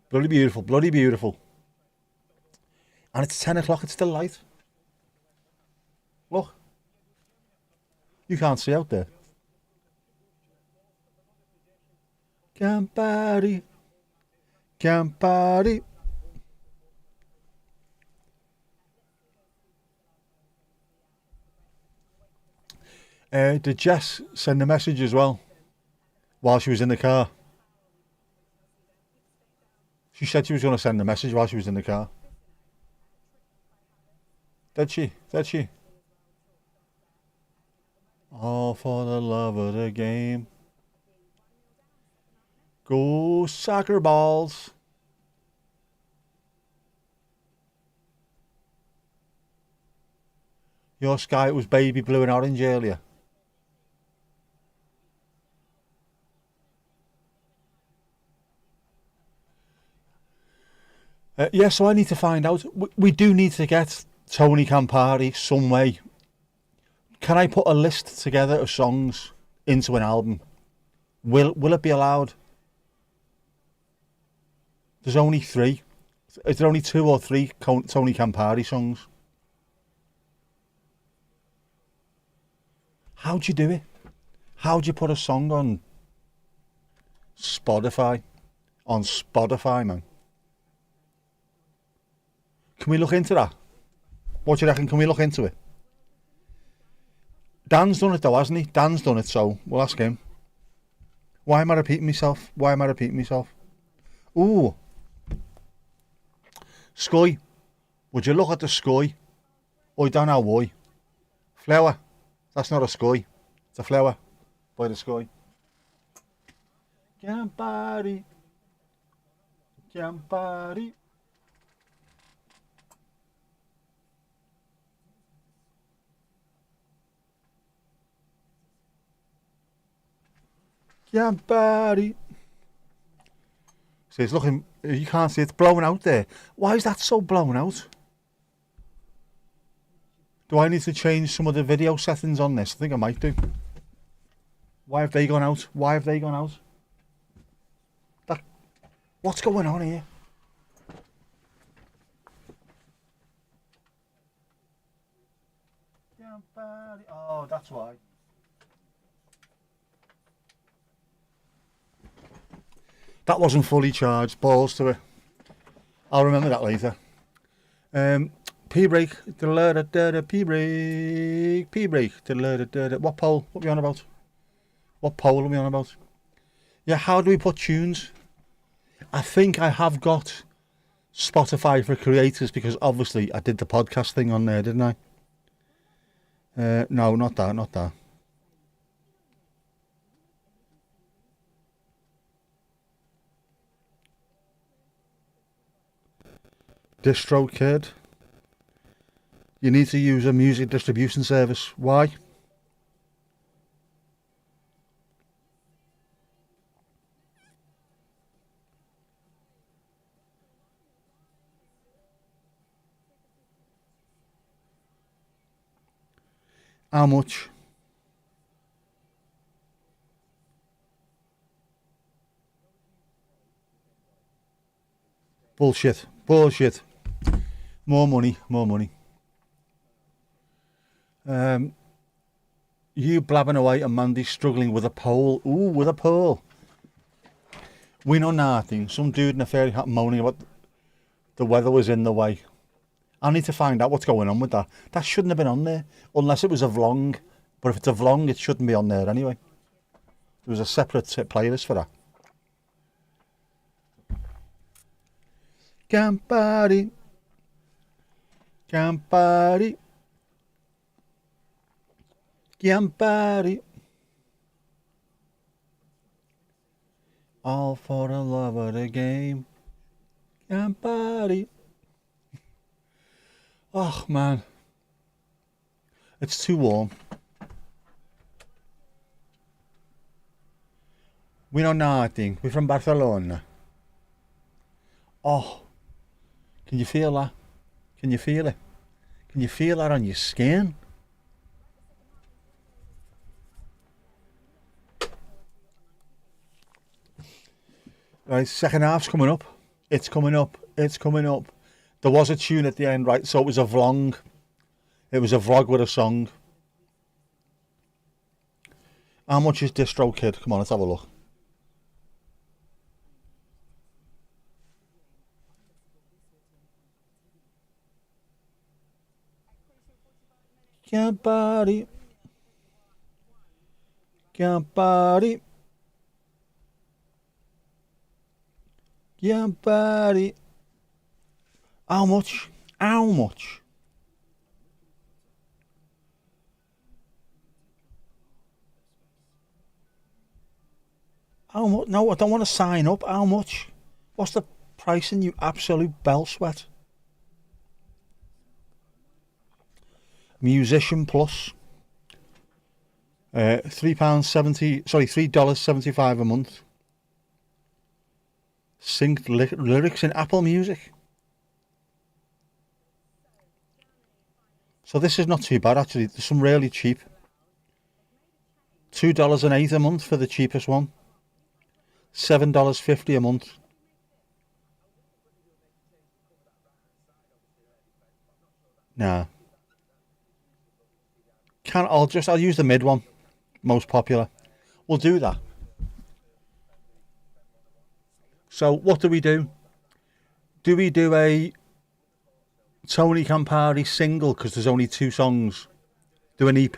Bloody beautiful, bloody beautiful. And it's 10 o'clock, it's still light. Look. You can't see out there. Campari. Campari. Did Jess send a message as well while she was in the car? She said she was going to send a message while she was in the car. Did she? Did she? All for the love of the game. Go soccer balls. Your sky was baby blue and orange earlier. Yeah, so I need to find out. We do need to get Tony Campari some way. Can I put a list together of songs into an album? Will it be allowed? There's only 3. Is there only 2 or 3 Tony Campari songs? How'd you do it? How'd you put a song on Spotify? On Spotify, man. Can we look into that? What do you reckon? Can we look into it? Dan's done it though, hasn't he? Dan's done it, so we'll ask him. Why am I repeating myself? Why am I repeating myself? Ooh. Sky. Would you look at the sky? I don't know why. Flower. That's not a sky. It's a flower by the sky. Campari. Campari. Campari. See, it's looking, you can't see, it's blowing out there. Why is that so blown out? Do I need to change some of the video settings on this? I think I might do. Why have they gone out? Why have they gone out? What's going on here? Campari. Oh, that's why. That wasn't fully charged. Balls to it. I'll remember that later. P-break. P-break. P-break. What poll? What are we on about? What poll are we on about? Yeah, how do we put tunes? I think I have got Spotify for creators because obviously I did the podcast thing on there, didn't I? No, not that, not that. DistroKid. You need to use a music distribution service. Why? How much? Bullshit. Bullshit. More money. More money. You blabbing away and Mandy struggling with a pole. Ooh, with a pole. We know nothing. Some dude in a fairy hat moaning about the weather was in the way. I need to find out what's going on with that. That shouldn't have been on there. Unless it was a vlog. But if it's a vlog, it shouldn't be on there anyway. There was a separate playlist for that. Campari. Campari. Campari. All for the love of the game. Can't party. Oh, man. It's too warm. We know nothing. We're from Barcelona. Oh, can you feel that? Can you feel it? Can you feel that on your skin? Right, second half's coming up. It's coming up. It's coming up. There was a tune at the end, right? So it was a vlog. It was a vlog with a song. How much is Distro Kid? Come on, let's have a look. Can't party. Can't party. Can't party. How much? How much? How much? No, I don't want to sign up. How much? What's the pricing, you absolute bell sweat? Musician Plus. £3.70. Sorry, $3.75 a month. Synced lyrics in Apple Music. So this is not too bad actually. There's some really cheap. $2.08 a month for the cheapest one. $7.50 a month. Nah. I'll use the mid one. Most popular. We'll do that. So what do? Do we do a Tony Campari single because there's only 2 songs? Do an EP.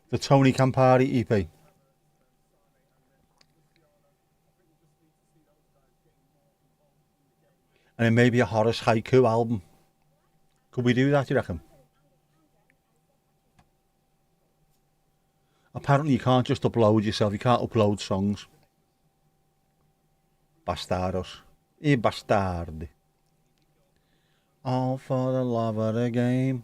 The Tony Campari EP. And then maybe a Horace Haiku album. Could we do that, you reckon? Apparently you can't just upload yourself. You can't upload songs. Bastardos. I bastardi. All for the love of the game.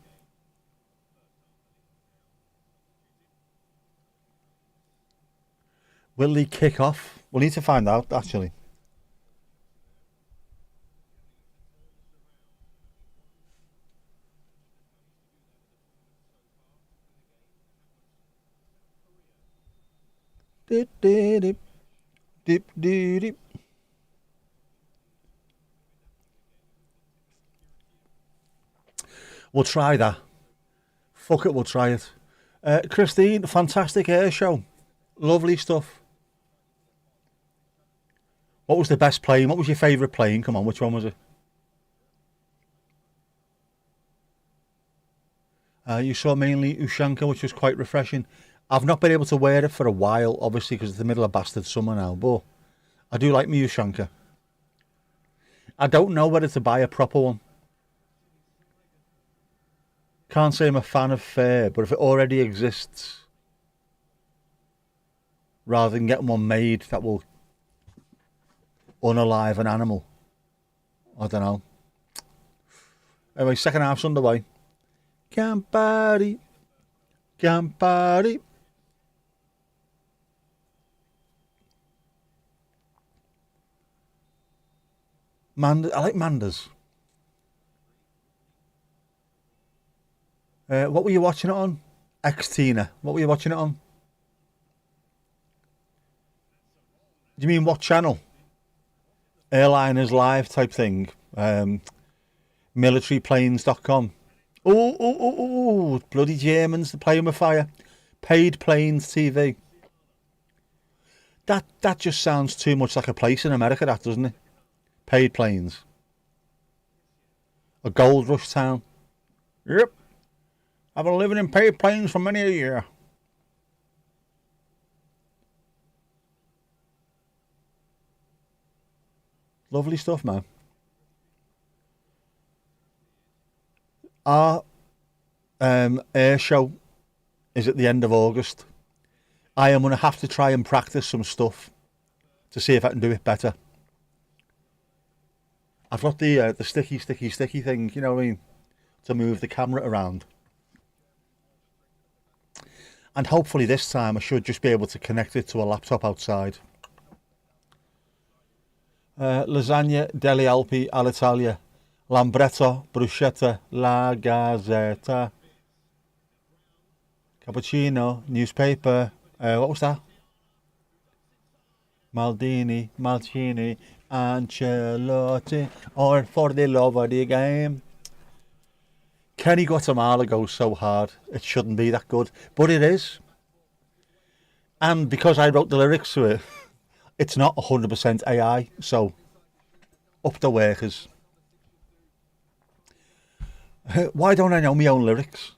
Will he kick off? We'll need to find out, actually. Dip, dip, dip, dip, dip, dip. We'll try that. Fuck it, we'll try it. Christine, fantastic air show. Lovely stuff. What was the best plane? What was your favourite plane? Come on, which one was it? You saw mainly Ushanka, which was quite refreshing. I've not been able to wear it for a while, obviously, because it's the middle of bastard summer now, but I do like my Ushanka. I don't know whether to buy a proper one. Can't say I'm a fan of fur, but if it already exists, rather than getting one made that will unalive an animal, I don't know. Anyway, second half's underway. Campari. Campari. I like Manders. What were you watching it on? Ex-Tina. What were you watching it on? Do you mean what channel? Airliners Live type thing. Militaryplanes.com. Oh, bloody Germans, they're playing with fire. Paid Planes TV. That just sounds too much like a place in America, that, doesn't it? Paid Planes. A gold rush town. Yep. I've been living in Paid Planes for many a year. Lovely stuff, man. Our air show is at the end of August. I am going to have to try and practice some stuff to see if I can do it better. I've got the sticky thing, you know what I mean, to move the camera around. And hopefully this time I should just be able to connect it to a laptop outside. Lasagna delle Alpi all'Italia, Lambretto, bruschetta, la Gazzetta, cappuccino, newspaper, what was that? Maldini, Malcini, Ancelotti, or for the love of the game. Kenny Guatemala goes so hard, it shouldn't be that good, but it is. And because I wrote the lyrics to it, it's not 100% AI, so up the workers. Why don't I know my own lyrics?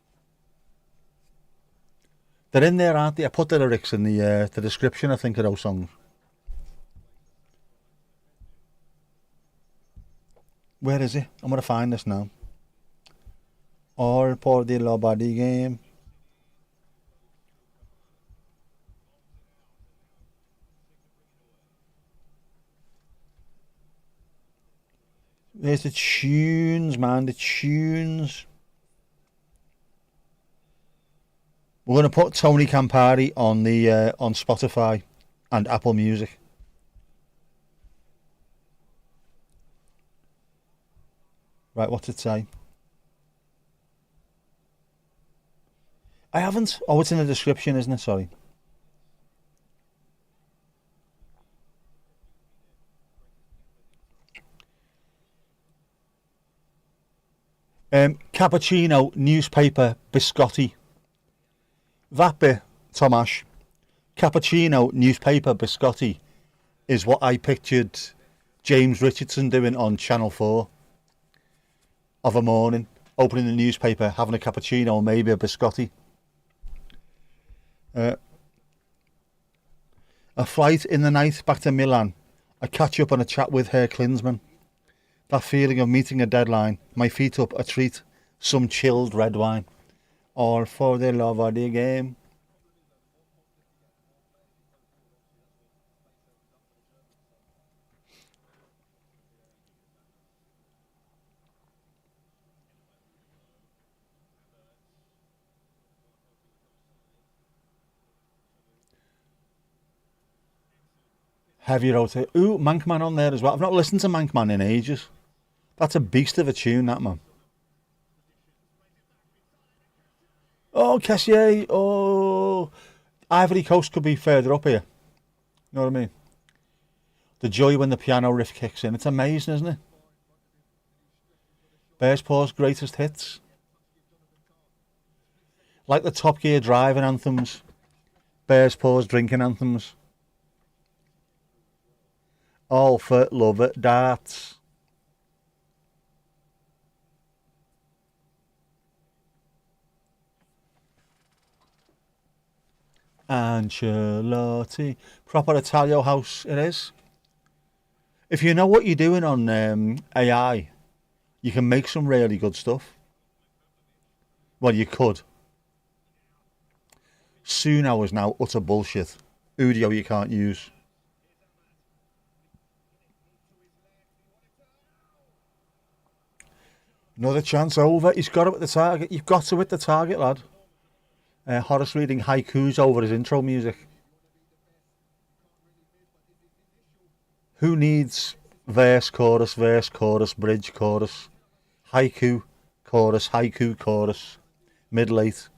They're in there, aren't they? I put the lyrics in the description, I think, of those songs. Where is it? I'm going to find this now. All for the love of the game. There's the tunes, man, the tunes. We're going to put Tony Campari on the on Spotify and Apple Music. Right, what's it say? I haven't. Oh, it's in the description, isn't it? Sorry. Cappuccino, newspaper, biscotti. That bit, Tomash. Cappuccino, newspaper, biscotti is what I pictured James Richardson doing on Channel 4 of a morning, opening the newspaper, having a cappuccino or maybe a biscotti. A flight in the night back to Milan. I catch up on a chat with Herr Klinsmann. That feeling of meeting a deadline. My feet up, a treat. Some chilled red wine. All for the love of the game. Heavy rotate. Ooh, Mankman on there as well. I've not listened to Mankman in ages. That's a beast of a tune, that, man. Oh, Kessier. Oh, Ivory Coast could be further up here. You know what I mean? The joy when the piano riff kicks in. It's amazing, isn't it? Bears Paw's greatest hits. Like the Top Gear driving anthems. Bears Paw's drinking anthems. All for love at darts. Ancelotti. Proper Italio house it is. If you know what you're doing on AI, you can make some really good stuff. Well, you could. Suno is now utter bullshit. Udio you can't use. Another chance over. He's got to hit the target. You've got to hit the target, lad. Horace reading haikus over his intro music. Who needs verse, chorus, bridge, chorus, haiku, chorus, middle-eight?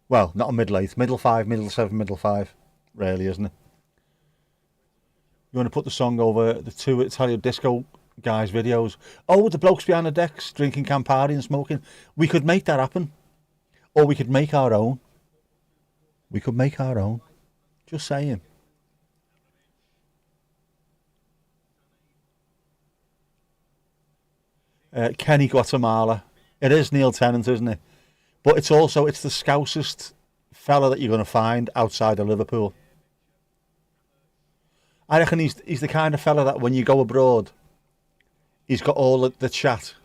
Well, not a middle-eight. Middle five, middle seven, middle five. Really, isn't it? You want to put the song over the two Italian disco guys' videos. Oh, the blokes behind the decks drinking Campari and smoking. We could make that happen. Or we could make our own. We could make our own. Just saying. Kenny Guatemala. It is Neil Tennant, isn't it? But it's the scousest fella that you're going to find outside of Liverpool. I reckon he's the kind of fella that when you go abroad, he's got all the chat.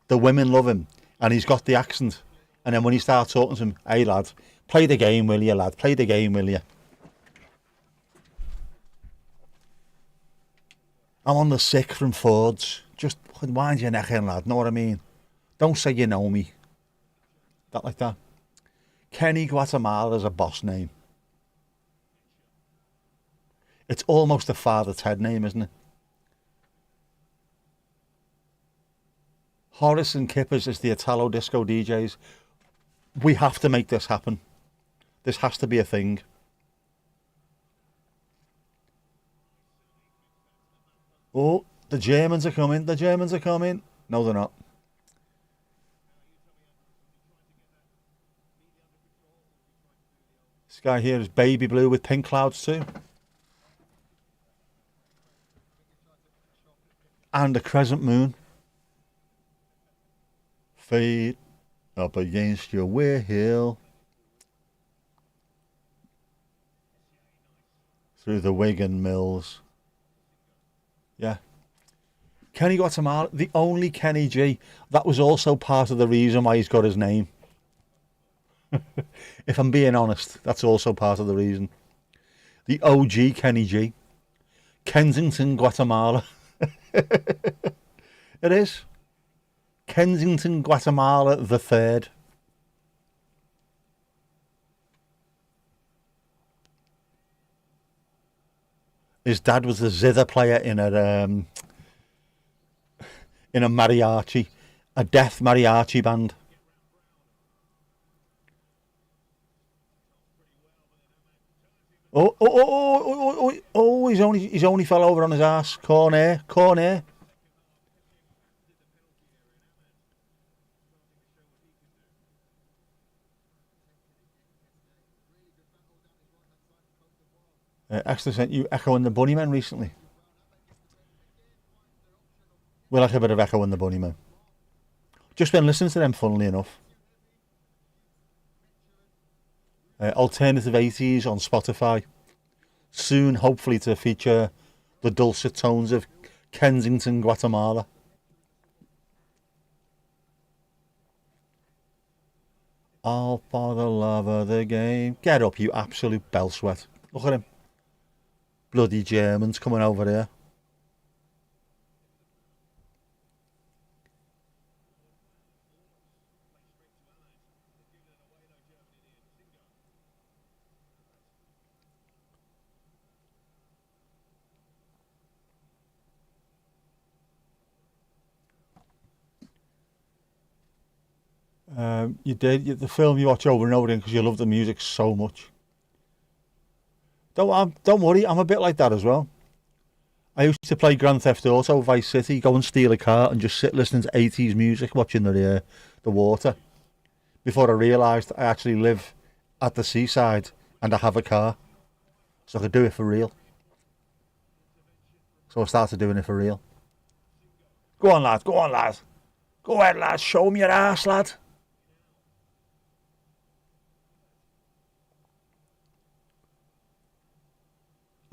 The women love him. And he's got the accent. And then when you start talking to him, hey lad, play the game, will you, lad? Play the game, will you? I'm on the sick from Fords. Just fucking wind your neck in, lad. Know what I mean? Don't say you know me. That like that. Kenny Guatemala is a boss name. It's almost a Father Ted name, isn't it? Horace and Kippers is the Italo disco DJs. We have to make this happen. This has to be a thing. Oh, the Germans are coming. The Germans are coming. No, they're not. This guy here is baby blue with pink clouds too. And a crescent moon. Fate up against your will. Through the Wigan Mills. Yeah. Kenny Guatemala, the only Kenny G. That was also part of the reason why he's got his name. If I'm being honest, that's also part of the reason. The OG Kenny G. Kensington, Guatemala. It is. Kensington, Guatemala the third. His dad was the zither player in a mariachi, a death mariachi band. Oh! He's only fell over on his ass. Corner. Actually sent you Echo and the Bunnymen recently. We like a bit of Echo and the Bunnymen. Just been listening to them, funnily enough. Alternative 80s on Spotify. Soon, hopefully, to feature the dulcet tones of Kensington, Guatemala. All for the love of the game. Get up, you absolute bell sweat. Look at him. Bloody Germans coming over here. The film you watch over and over again because you love the music so much. Don't worry, I'm a bit like that as well. I used to play Grand Theft Auto, Vice City, go and steal a car and just sit listening to 80s music, watching the water. Before I realised I actually live at the seaside and I have a car. So I could do it for real. So I started doing it for real. Go on, lad. Go ahead, lad. Show me your ass, lad.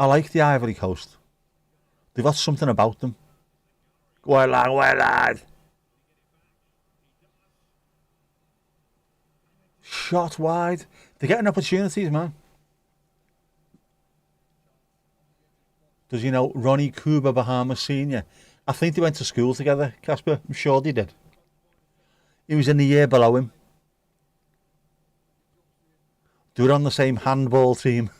I like the Ivory Coast. They've got something about them. Go ahead, lad. Shot wide. They're getting opportunities, man. Does you know Ronnie Cuba Bahamas Sr.? I think they went to school together, Casper. I'm sure they did. He was in the year below him. They were on the same handball team.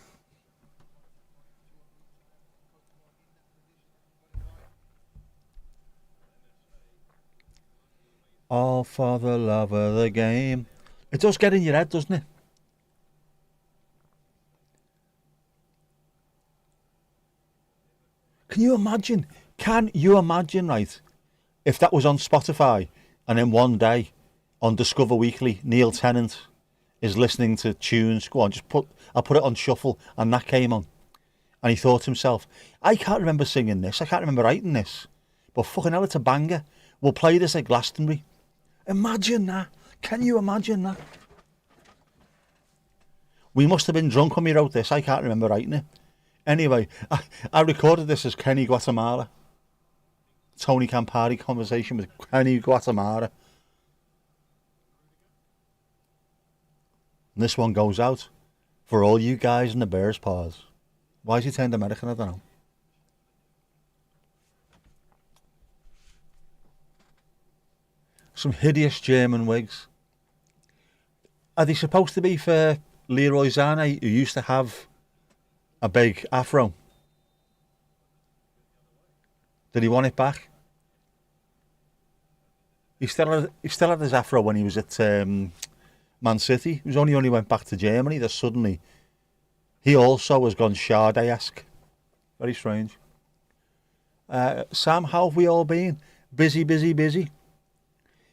All for the love of the game. It does get in your head, doesn't it? Can you imagine, right, if that was on Spotify and then one day on Discover Weekly, Neil Tennant is listening to tunes. Go on, I'll put it on shuffle, and that came on. And he thought to himself, I can't remember singing this, I can't remember writing this, but fucking hell, it's a banger. We'll play this at Glastonbury. Imagine that. Can you imagine that? We must have been drunk when we wrote this. I can't remember writing it. Anyway, I recorded this as Kenny Guatemala. Tony Campari conversation with Kenny Guatemala. And this one goes out for all you guys in the Bears paws. Why is he turned American? I don't know. Some hideous German wigs. Are they supposed to be for Leroy Sané, who used to have a big afro? Did he want it back? He still had his afro when he was at Man City. It was only when he went back to Germany that suddenly he also has gone Sade-esque. Very strange. Sam, how have we all been? Busy, busy, busy.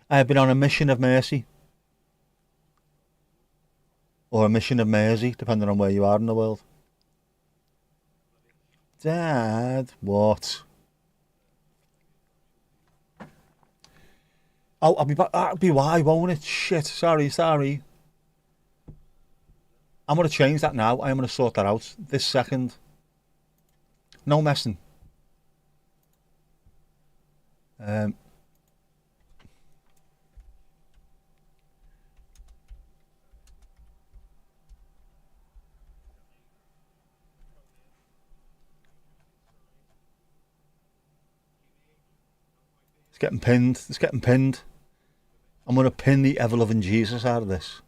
I have been on a mission of mercy. Or a mission of mercy, depending on where you are in the world. Dad, what? Oh, I'll be back. That'll be why, won't it? Shit, sorry. I'm going to change that now. I am going to sort that out this second. No messing. It's getting pinned. I'm going to pin the ever-loving Jesus out of this.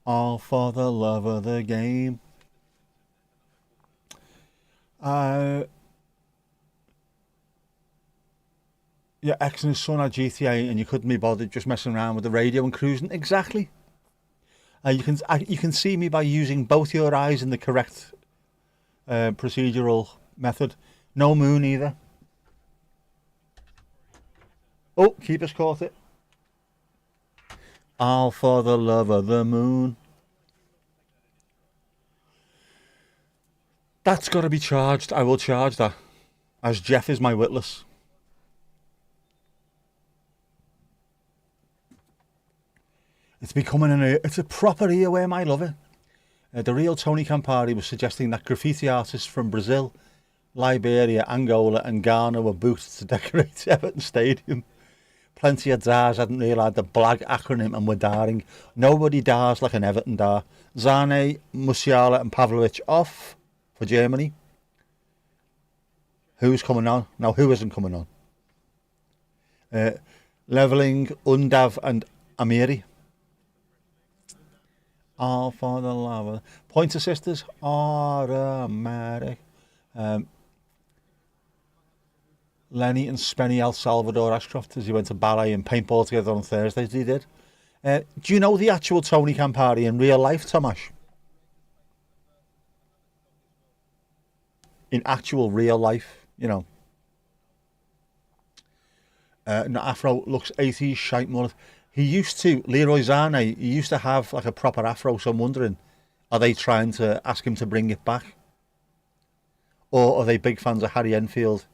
All for the love of the game. Yeah, X and his son had GTA and you couldn't be bothered just messing around with the radio and cruising. Exactly. You can see me by using both your eyes in the correct procedural method. No moon either. Oh, keeper's caught it. All for the love of the moon. That's got to be charged. I will charge that. As Jeff is my witness. It's becoming it's a proper earworm, I love it. The real Tony Campari was suggesting that graffiti artists from Brazil, Liberia, Angola and Ghana were booked to decorate Everton Stadium. Plenty of dars hadn't realised the BLAG acronym and were darring. Nobody dars like an Everton dar. Zane, Musiala and Pavlovic off for Germany. Who's coming on? Now who isn't coming on? Levelling, Undav and Amiri. All for the love. Pointer Sisters, automatic. Lenny and Spenny El Salvador Ashcroft as he went to ballet and paintball together on Thursdays. He did. Do you know the actual Tony Campari in real life, Tomash? In actual real life, you know. Afro looks 80s shite mullet. He used to, Leroy Sané, he used to have like a proper afro, so I'm wondering, are they trying to ask him to bring it back? Or are they big fans of Harry Enfield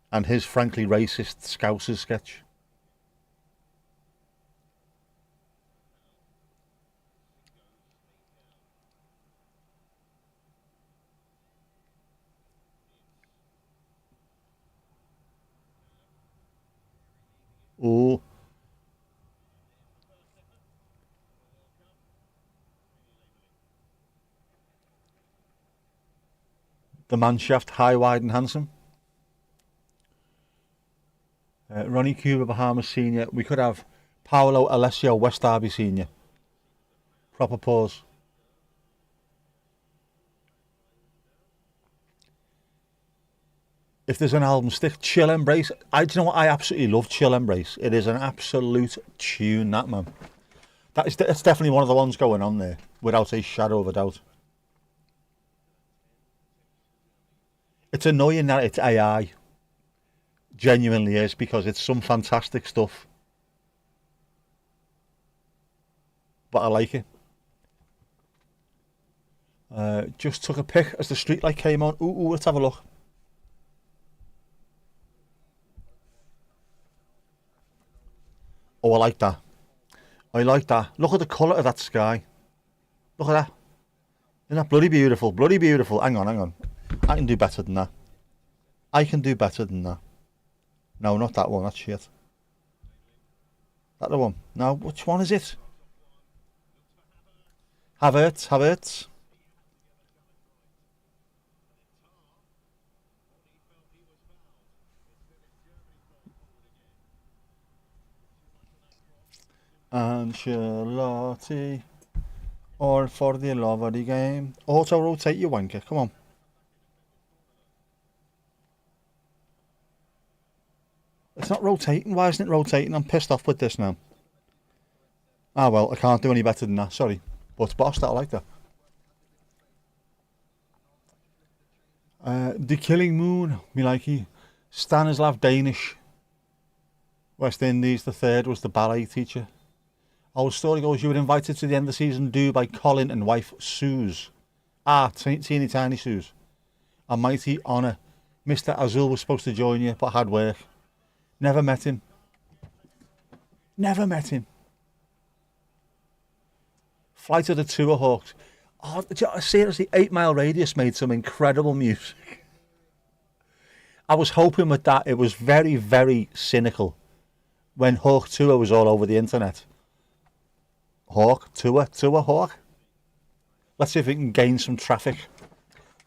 and his frankly racist Scousers sketch? Oh. The Manshaft, high, wide and handsome. Ronnie Cuba Bahamas Senior. We could have Paolo Alessio West Derby Senior. Proper pause. If there's an album stick, Chill Embrace. Do you know what? I absolutely love Chill Embrace. It is an absolute tune, that man. It's definitely one of the ones going on there, without a shadow of a doubt. It's annoying that it's AI. Genuinely is, because it's some fantastic stuff. But I like it. Just took a pic as the streetlight came on. Ooh, let's have a look. Oh, I like that. I like that. Look at the colour of that sky. Look at that. Isn't that bloody beautiful? Bloody beautiful. Hang on. I can do better than that. I can do better than that. No, not that one. That's shit. That the one. No, which one is it? Havertz. Ancelotti. All for the love of the game. Auto rotate, you wanker. Come on. It's not rotating. Why isn't it rotating? I'm pissed off with this now. Ah, well, I can't do any better than that. Sorry. But boss, I like that. The Killing Moon, me likey. Stanislav Danish. West Indies, the third, was the ballet teacher. Our story goes, you were invited to the end of the season do by Colin and wife Suze. Ah, teeny tiny Suze. A mighty honour. Mr. Azul was supposed to join you, but had work. Never met him. Never met him. Flight of the Tour Hawks. Oh, seriously, 8 Mile Radius made some incredible music. I was hoping with that it was very, very cynical when Hawk Tour was all over the internet. Hawk Tour Hawk. Let's see if we can gain some traffic.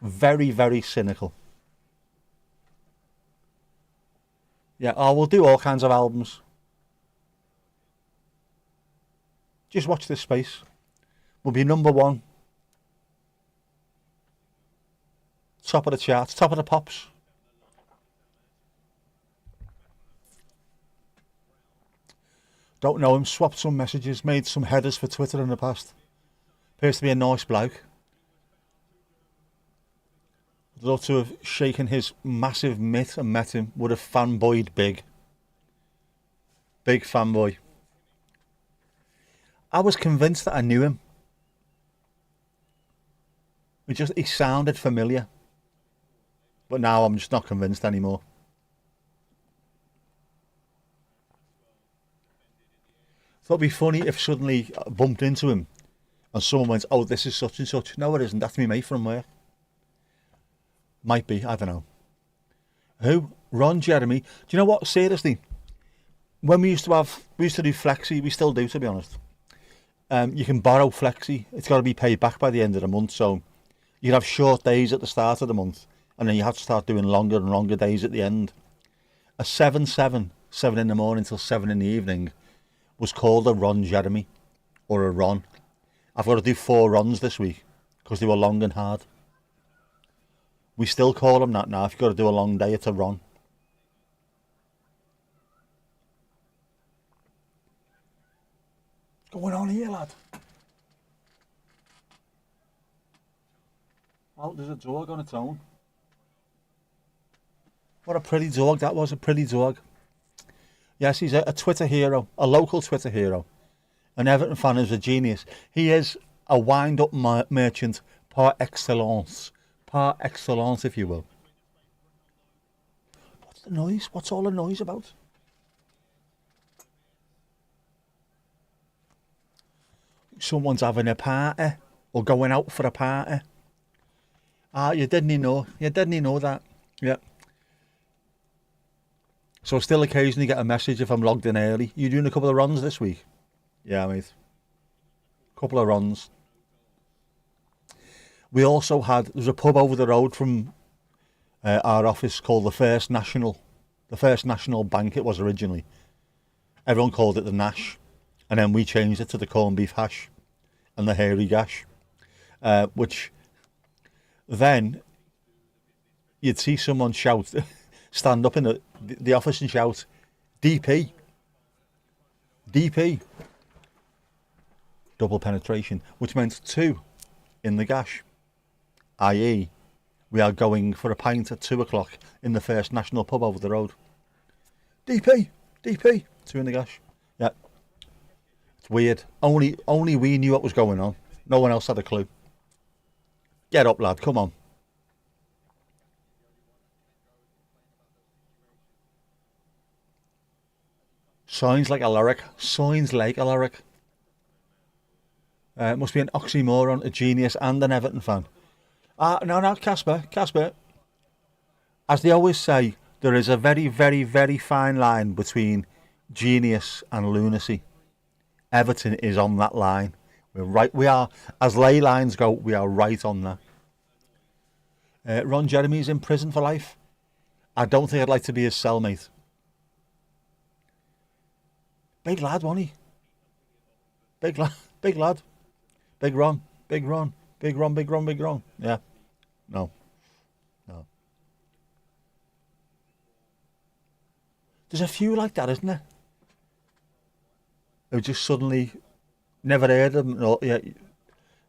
Very, very cynical. Yeah, oh, we'll do all kinds of albums. Just watch this space. We'll be number one. Top of the charts, top of the pops. Don't know him, swapped some messages, made some headers for Twitter in the past. Appears to be a nice bloke. I'd love to have shaken his massive mitt and met him. Would have fanboyed big. Big fanboy. I was convinced that I knew him. He sounded familiar. But now I'm just not convinced anymore. Thought it'd be funny if suddenly I bumped into him and someone went, oh, this is such and such. No, it isn't. That's me mate from work. Might be. I don't know. Who? Ron Jeremy. Do you know what? Seriously. When we used to do Flexi, we still do, to be honest. You can borrow Flexi. It's got to be paid back by the end of the month. So you'd have short days at the start of the month. And then you have to start doing longer and longer days at the end. A 7 in the morning till 7 in the evening, was called a Ron Jeremy. Or a Ron. I've got to do 4 runs this week. Because they were long and hard. We still call them that now. If you've got to do a long day, it's a Ron. What's going on here, lad? Oh, there's a dog on its own. What a pretty dog that was, a pretty dog. Yes, he's a Twitter hero, a local Twitter hero. An Everton fan is a genius. He is a wind-up merchant par excellence. Par excellence, if you will. What's the noise? What's all the noise about? Someone's having a party or going out for a party. Ah, you didn't know. You didn't know that. Yeah. So I still occasionally get a message if I'm logged in early. You doing a couple of runs this week? Yeah, mate. Couple of runs. We also there's a pub over the road from our office called the First National. The First National Bank it was originally. Everyone called it the Nash. And then we changed it to the corned beef hash and the hairy gash. Which then you'd see someone shout, stand up in the office and shout, DP. DP. Double penetration, which meant 2 in the gash. I.e., we are going for a pint at 2 o'clock in the First National pub over the road. DP. DP. 2 in the gash. Yeah. It's weird. Only we knew what was going on. No one else had a clue. Get up, lad. Come on. Sounds like a lyric. Sounds like a lyric. Must be an oxymoron, a genius, and an Everton fan. No, Casper. As they always say, there is a very, very, very fine line between genius and lunacy. Everton is on that line. We're right. We are, as ley lines go, we are right on that. Ron Jeremy's in prison for life. I don't think I'd like to be his cellmate. Big lad, wasn't he? Big lad, big lad. Big Ron, big Ron, big Ron, big Ron, big Ron. Yeah. No. No. There's a few like that, isn't there? Who just suddenly never heard of them. Or, yeah,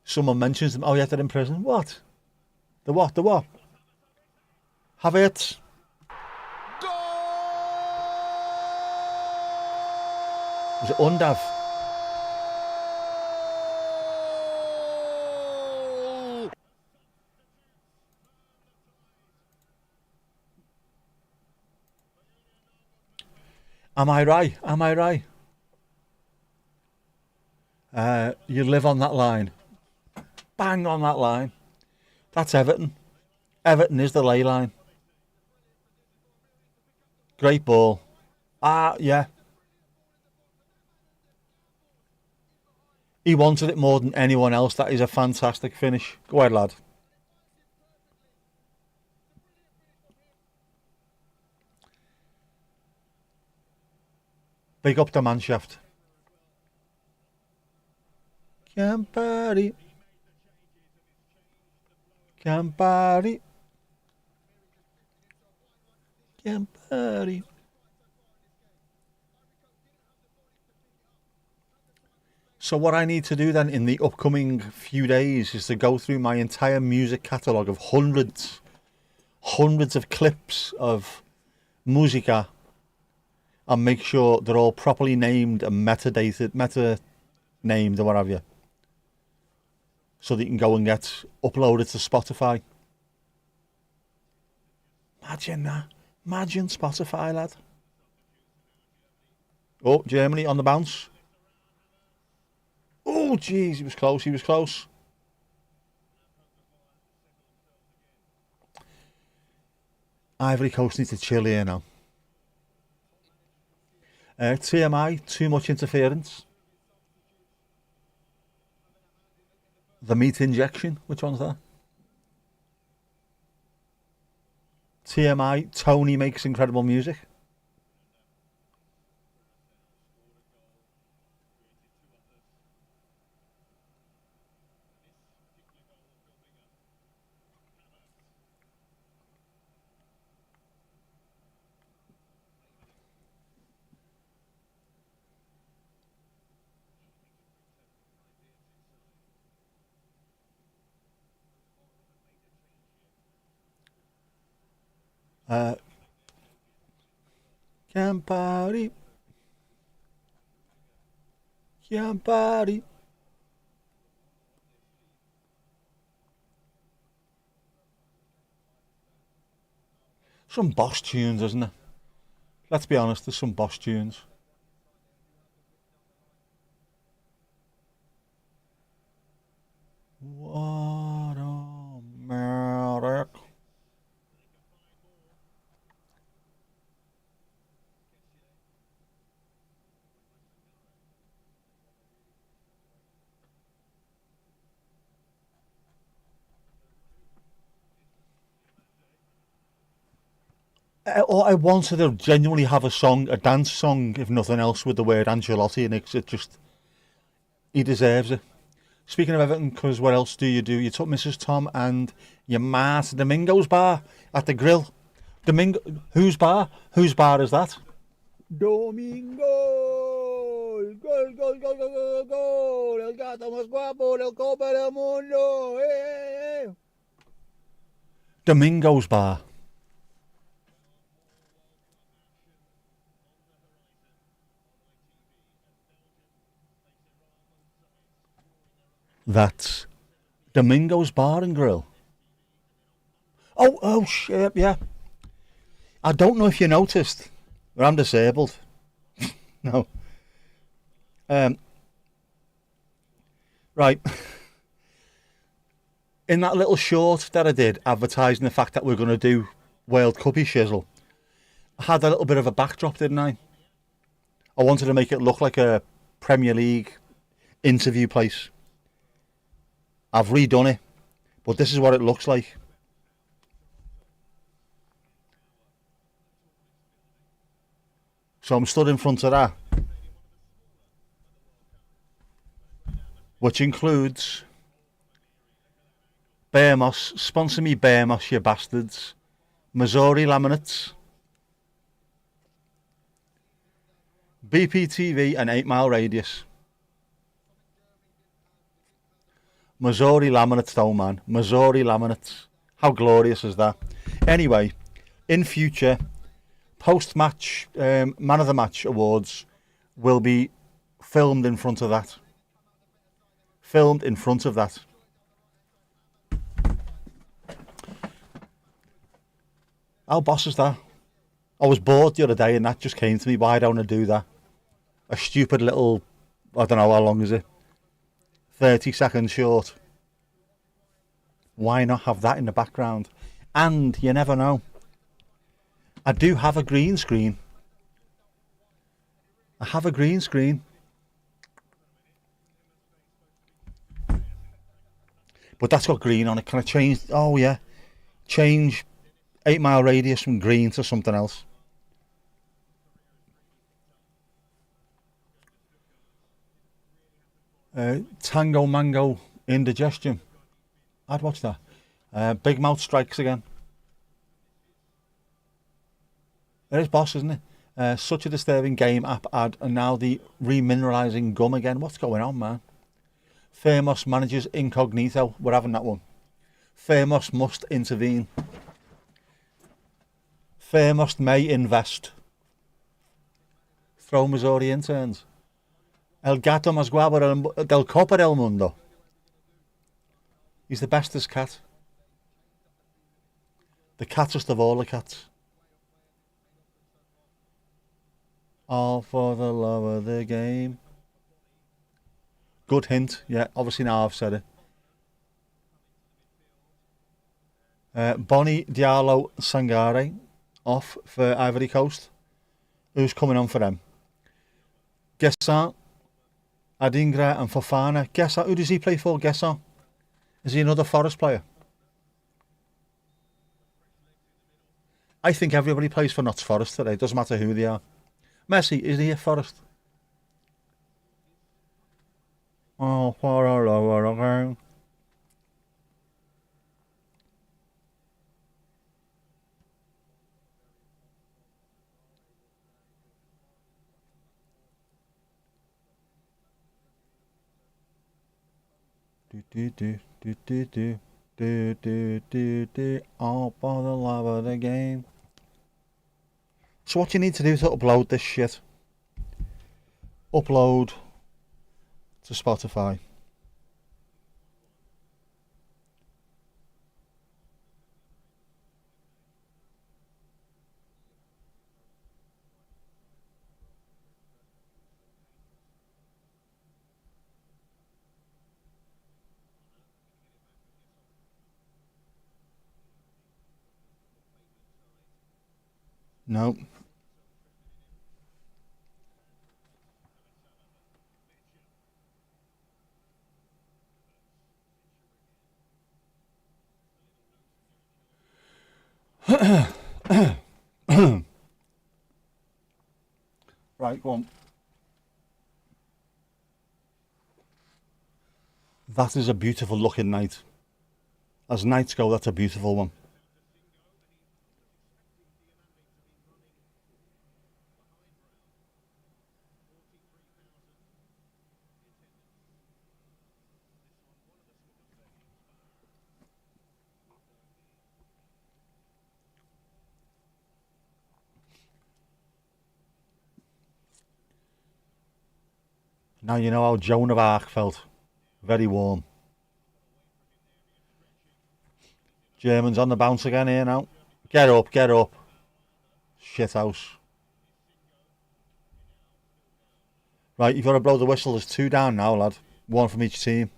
someone mentions them. Oh, yeah, they're in prison. What? The what? The what? Have it. Was it Undav? Am I right? Am I right? You live on that line. Bang on that line. That's Everton. Everton is the ley line. Great ball. Yeah. He wanted it more than anyone else. That is a fantastic finish. Go ahead, lad. Big up the Manshaft. Campari. Campari. Campari. So what I need to do then in the upcoming few days is to go through my entire music catalogue of hundreds of clips of musica and make sure they're all properly named and meta named or what have you. So that you can go and get uploaded to Spotify. Imagine that. Imagine Spotify, lad. Oh, Germany on the bounce. Oh, jeez, he was close, he was close. Ivory Coast needs to chill here now. TMI, too much interference. The meat injection, which one's that? TMI, Tony makes incredible music. Campari. Campari. Some boss tunes, isn't there? Let's be honest, there's some boss tunes. What a miracle. I wanted to genuinely have a song, a dance song, if nothing else, with the word Ancelotti in it. It just, he deserves it. Speaking of Everton, because what else do? You took Mrs. Tom and your ma to Domingo's bar at the grill. Domingo, whose bar? Whose bar is that? Domingo, gol, gol, gol, gol, gol, gol, el gato más guapo del Copa del Mundo. Hey, hey. Domingo's bar. That's Domingo's Bar and Grill. Oh shit, yeah. I don't know if you noticed, but I'm disabled. No. Right. In that little short that I did, advertising the fact that we're going to do World Cuppy shizzle, I had a little bit of a backdrop, didn't I? I wanted to make it look like a Premier League interview place. I've redone it, but this is what it looks like. So I'm stood in front of that. which includes Bearmoss, sponsor me Bearmoss, you bastards, Missouri Laminates, BPTV and 8 Mile Radius. Missouri Laminates though, man. Missouri Laminates. How glorious is that? Anyway, in future, post-match, Man of the Match awards will be filmed in front of that. Filmed in front of that. How boss is that? I was bored the other day and that just came to me. Why don't I do that? A stupid little, I don't know how long is it? 30 seconds short. Why not have that in the background? And you never know. I do have a green screen. I have a green screen. But that's got green on it. Can I change? Oh yeah. Change 8 Mile Radius from green to something else. Tango Mango Indigestion. I'd watch that. Big Mouth Strikes Again. It is boss, isn't it? Such a Disturbing Game app ad, and now the remineralizing gum again. What's going on, man? Thermos manages incognito. We're having that one. Thermos must intervene. Thermos may invest. Throw Missouri interns. El gato más guapo del Copa del Mundo. He's the bestest cat. The cattest of all the cats. All for the love of the game. Good hint. Yeah, obviously now I've said it. Bonnie Diallo Sangare off for Ivory Coast. Who's coming on for them? Gesson, Adingra and Fofana. Gesson, who does he play for, Gesson? Is he another Forest player? I think everybody plays for Notts Forest today. Doesn't matter who they are. Messi, is he a Forest? Oh, for a lower again. All for the love of the game. So what you need to do is to upload this shit. Upload to Spotify. No. Right, go on. That is a beautiful looking night. As nights go, that's a beautiful one. Now you know how Joan of Arc felt. Very warm. Germans on the bounce again here now. Get up, get up. Shithouse. Right, you've got to blow the whistle. There's 2 down now, lad. 1 from each team.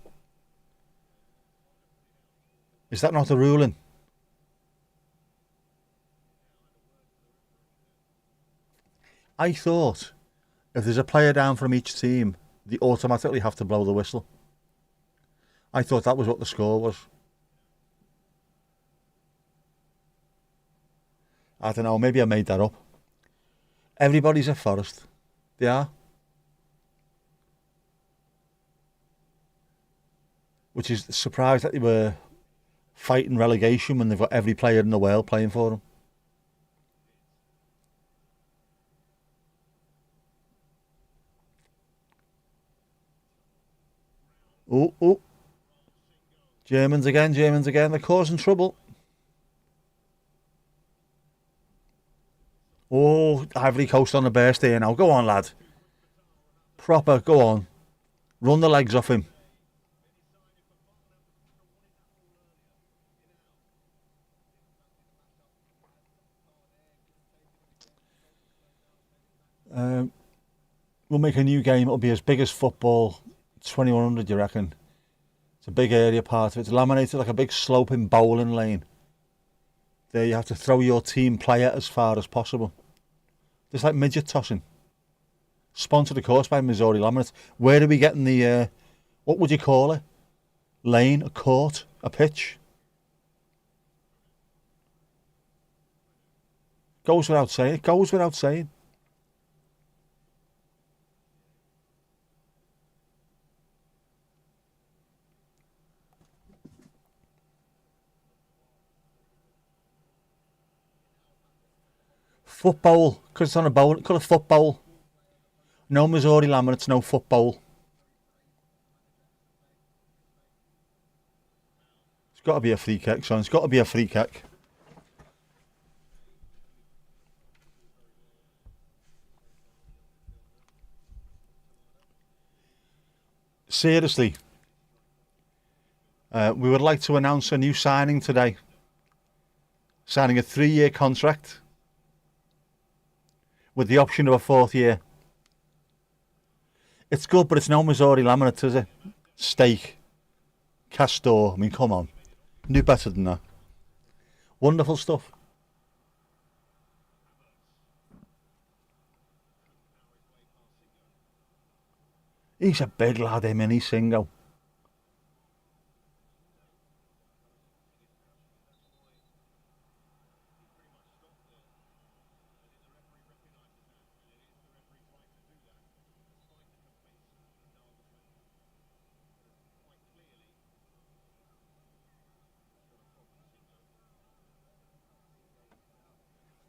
Is that not the ruling? I thought if there's a player down from each team, they automatically have to blow the whistle. I thought that was what the score was. I don't know, maybe I made that up. Everybody's a Forest. They are. which is surprised that they were fighting relegation when they've got every player in the world playing for them. Oh. Germans again. They're causing trouble. Oh, Ivory Coast on the burst here now. Go on, lad. Proper, go on. Run the legs off him. We'll make a new game. It'll be as big as football. 2100, you reckon? It's a big area part of it. It's laminated like a big sloping bowling lane. There you have to throw your team player as far as possible. Just like midget tossing. Sponsored, of course, by Missouri Laminate. Where are we getting the, what would you call it? Lane, a court, a pitch? Goes without saying. It goes without saying. Football, because it's on a bowl. Call it football. No Missouri Laminates, no football. It's got to be a free kick, son. It's got to be a free kick. Seriously, we would like to announce a new signing today. Signing a 3-year contract with the option of a 4th year. It's good, but it's no Missouri Laminate, is it? Steak. Castor. I mean, come on. Do better than that. Wonderful stuff. He's a big lad, him, and he's Singo.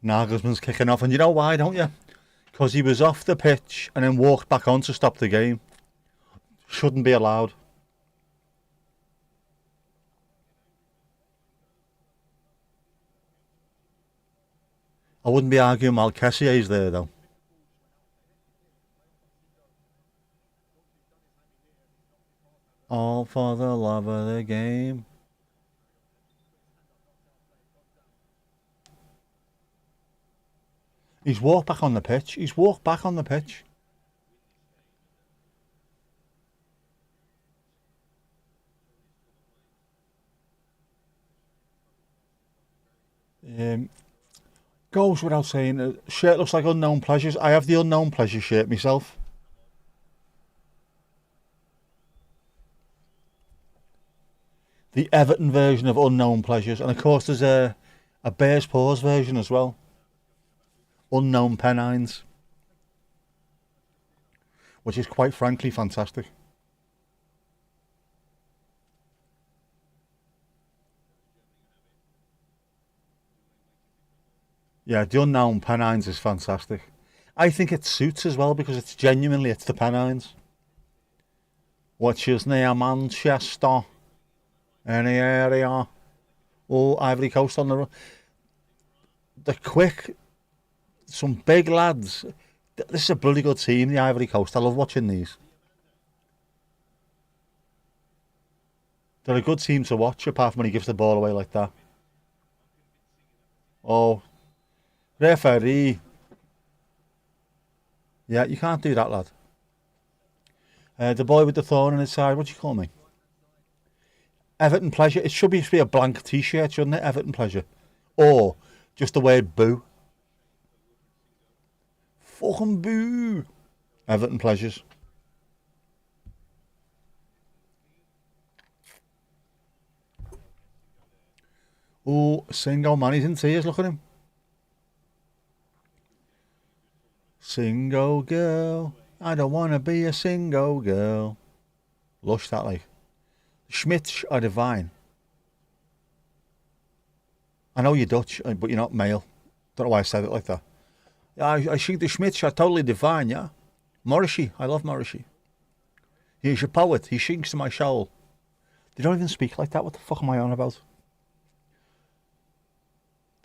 Nagelsmann's kicking off, and you know why, don't you? Because he was off the pitch and then walked back on to stop the game. Shouldn't be allowed. I wouldn't be arguing while Kessier's there, though. All for the love of the game. He's walked back on the pitch. He's walked back on the pitch. Goes without saying. Shirt looks like Unknown Pleasures. I have the Unknown Pleasure shirt myself. The Everton version of Unknown Pleasures. And of course there's a Bear's Paws version as well. Unknown Pennines. Which is quite frankly fantastic. Yeah, the Unknown Pennines is fantastic. I think it suits as well because it's the Pennines. Which is near Manchester. Any area. Oh, Ivory Coast on the run. The quick, some big lads. This is a bloody good team, the Ivory Coast. I love watching these. They're a good team to watch, apart from when he gives the ball away like that. Oh, referee. Yeah, you can't do that, lad. The boy with the thorn in his side, what do you call me? Everton Pleasure. It should be a blank t-shirt, shouldn't it? Everton Pleasure. Or just the word boo. Fucking boo. Everton Pleasures. Oh, Singo, man, he's in tears. Look at him. Single girl. I don't want to be a single girl. Lush, that like. Schmitz are divine. I know you're Dutch, but you're not male. Don't know why I said it like that. Yeah, I think the Schmitz are totally divine, yeah. Morrissey, I love Morrissey. He's a poet, he sings to my soul. They don't even speak like that, what the fuck am I on about?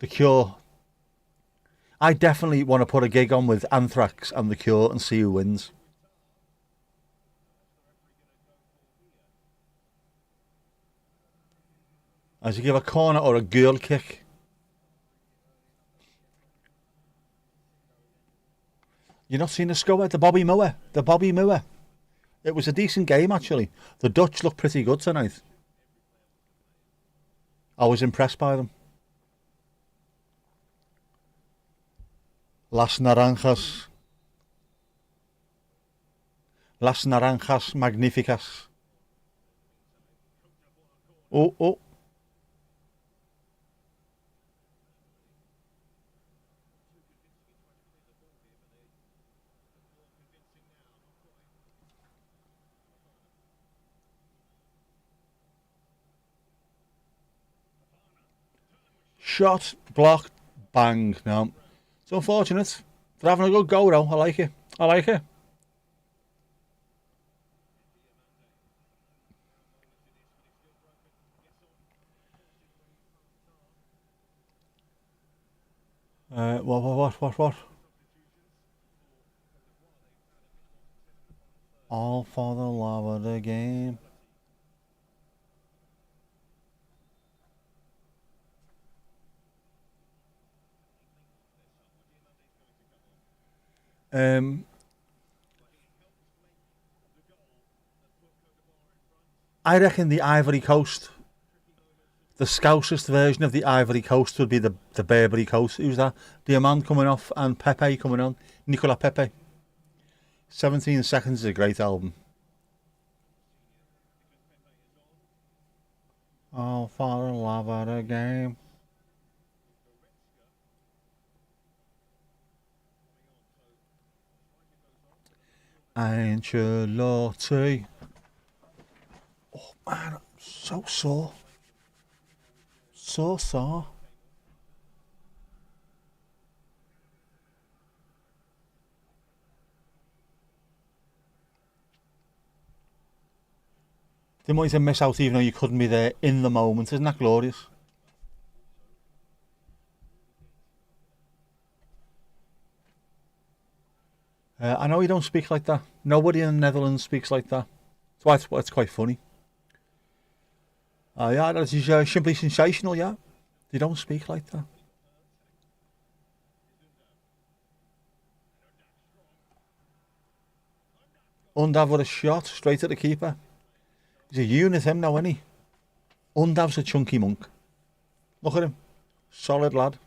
The Cure. I definitely want to put a gig on with Anthrax and The Cure and see who wins. As you give a corner or a girl kick. You're not seeing the score? The Bobby Moore. The Bobby Moore. It was a decent game, actually. The Dutch looked pretty good tonight. I was impressed by them. Las Naranjas. Las Naranjas Magnificas. Oh, oh. Shot, blocked, bang. No. It's unfortunate. They're having a good go though. I like it. I like it. What? All for the love of the game. I reckon the Ivory Coast, the Scousest version of the Ivory Coast would be the Burberry Coast. Who's that? Diamant coming off and Pepe coming on. Nicola Pepe. 17 Seconds is a great album. All for the love of the game. Ancelotti. Oh man, I'm so sore. So sore. Didn't want you to miss out even though you couldn't be there in the moment. Isn't that glorious? I know you don't speak like that. Nobody in the Netherlands speaks like that. That's why it's quite funny. Yeah, that is simply sensational, yeah. They don't speak like that. Undav with a shot straight at the keeper. He's a unit, him now, isn't he? Undav's a chunky monk. Look at him. Solid lad.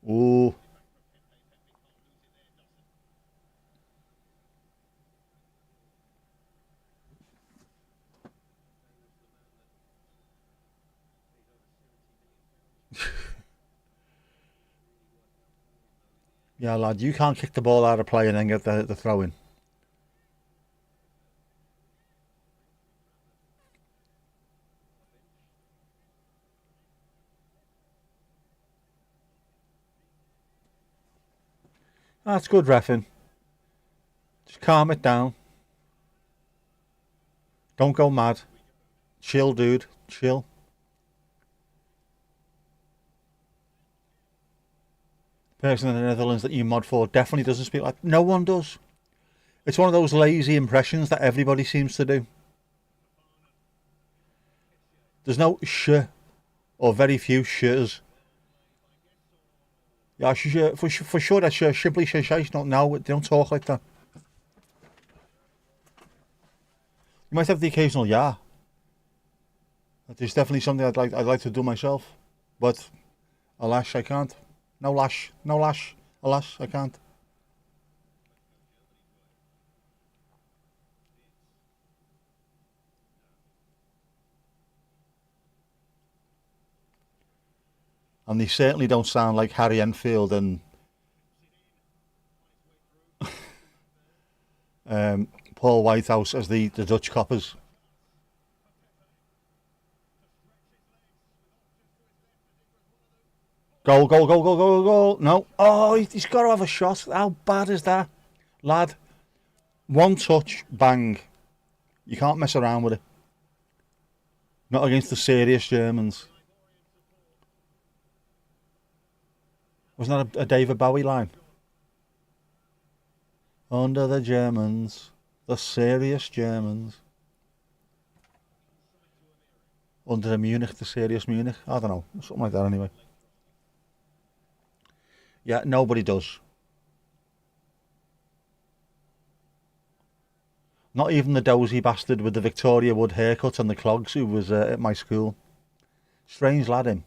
Ooh. Yeah, lad, you can't kick the ball out of play and then get the throw in. That's good reffing. Just calm it down. Don't go mad. Chill, dude. Chill. The person in the Netherlands that you mod for definitely doesn't speak like... No one does. It's one of those lazy impressions that everybody seems to do. There's no sh or very few sh's. Yeah, for sure that's simply sensational. No, they don't talk like that. You might have the occasional yeah. It's definitely something I'd like to do myself, but alas, I can't. No lash, alas, I can't. And they certainly don't sound like Harry Enfield and Paul Whitehouse as the Dutch coppers. Goal, goal, goal, goal, goal, goal. No. Oh, he's got to have a shot. How bad is that? Lad, one touch, bang. You can't mess around with it. Not against the serious Germans. Wasn't that a David Bowie line? Under the Germans, the serious Germans. Under the Munich, the serious Munich. I don't know, something like that anyway. Yeah, nobody does. Not even the dozy bastard with the Victoria Wood haircut and the clogs who was at my school. Strange lad, him.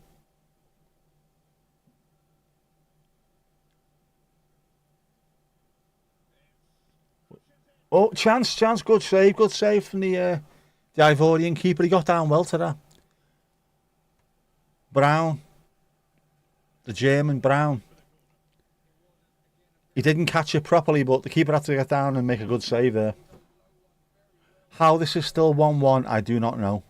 Oh, chance, good save from the Ivorian keeper. He got down well to that. Brown, the German Brown. He didn't catch it properly, but the keeper had to get down and make a good save there. How this is still 1-1, I do not know.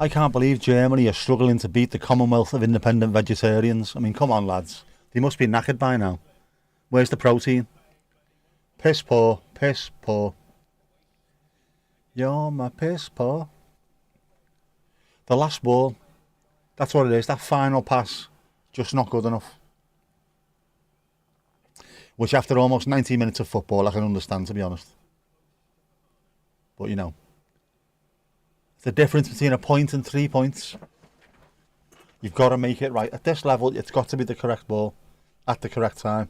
I can't believe Germany are struggling to beat the Commonwealth of Independent Vegetarians. I mean, come on, lads. They must be knackered by now. Where's the protein? Piss poor, piss poor. You're my piss poor. The last ball, that's what it is. That final pass, just not good enough. Which after almost 90 minutes of football, I can understand, to be honest. But, you know. The difference between a point and 3 points. You've got to make it right. At this level, it's got to be the correct ball at the correct time.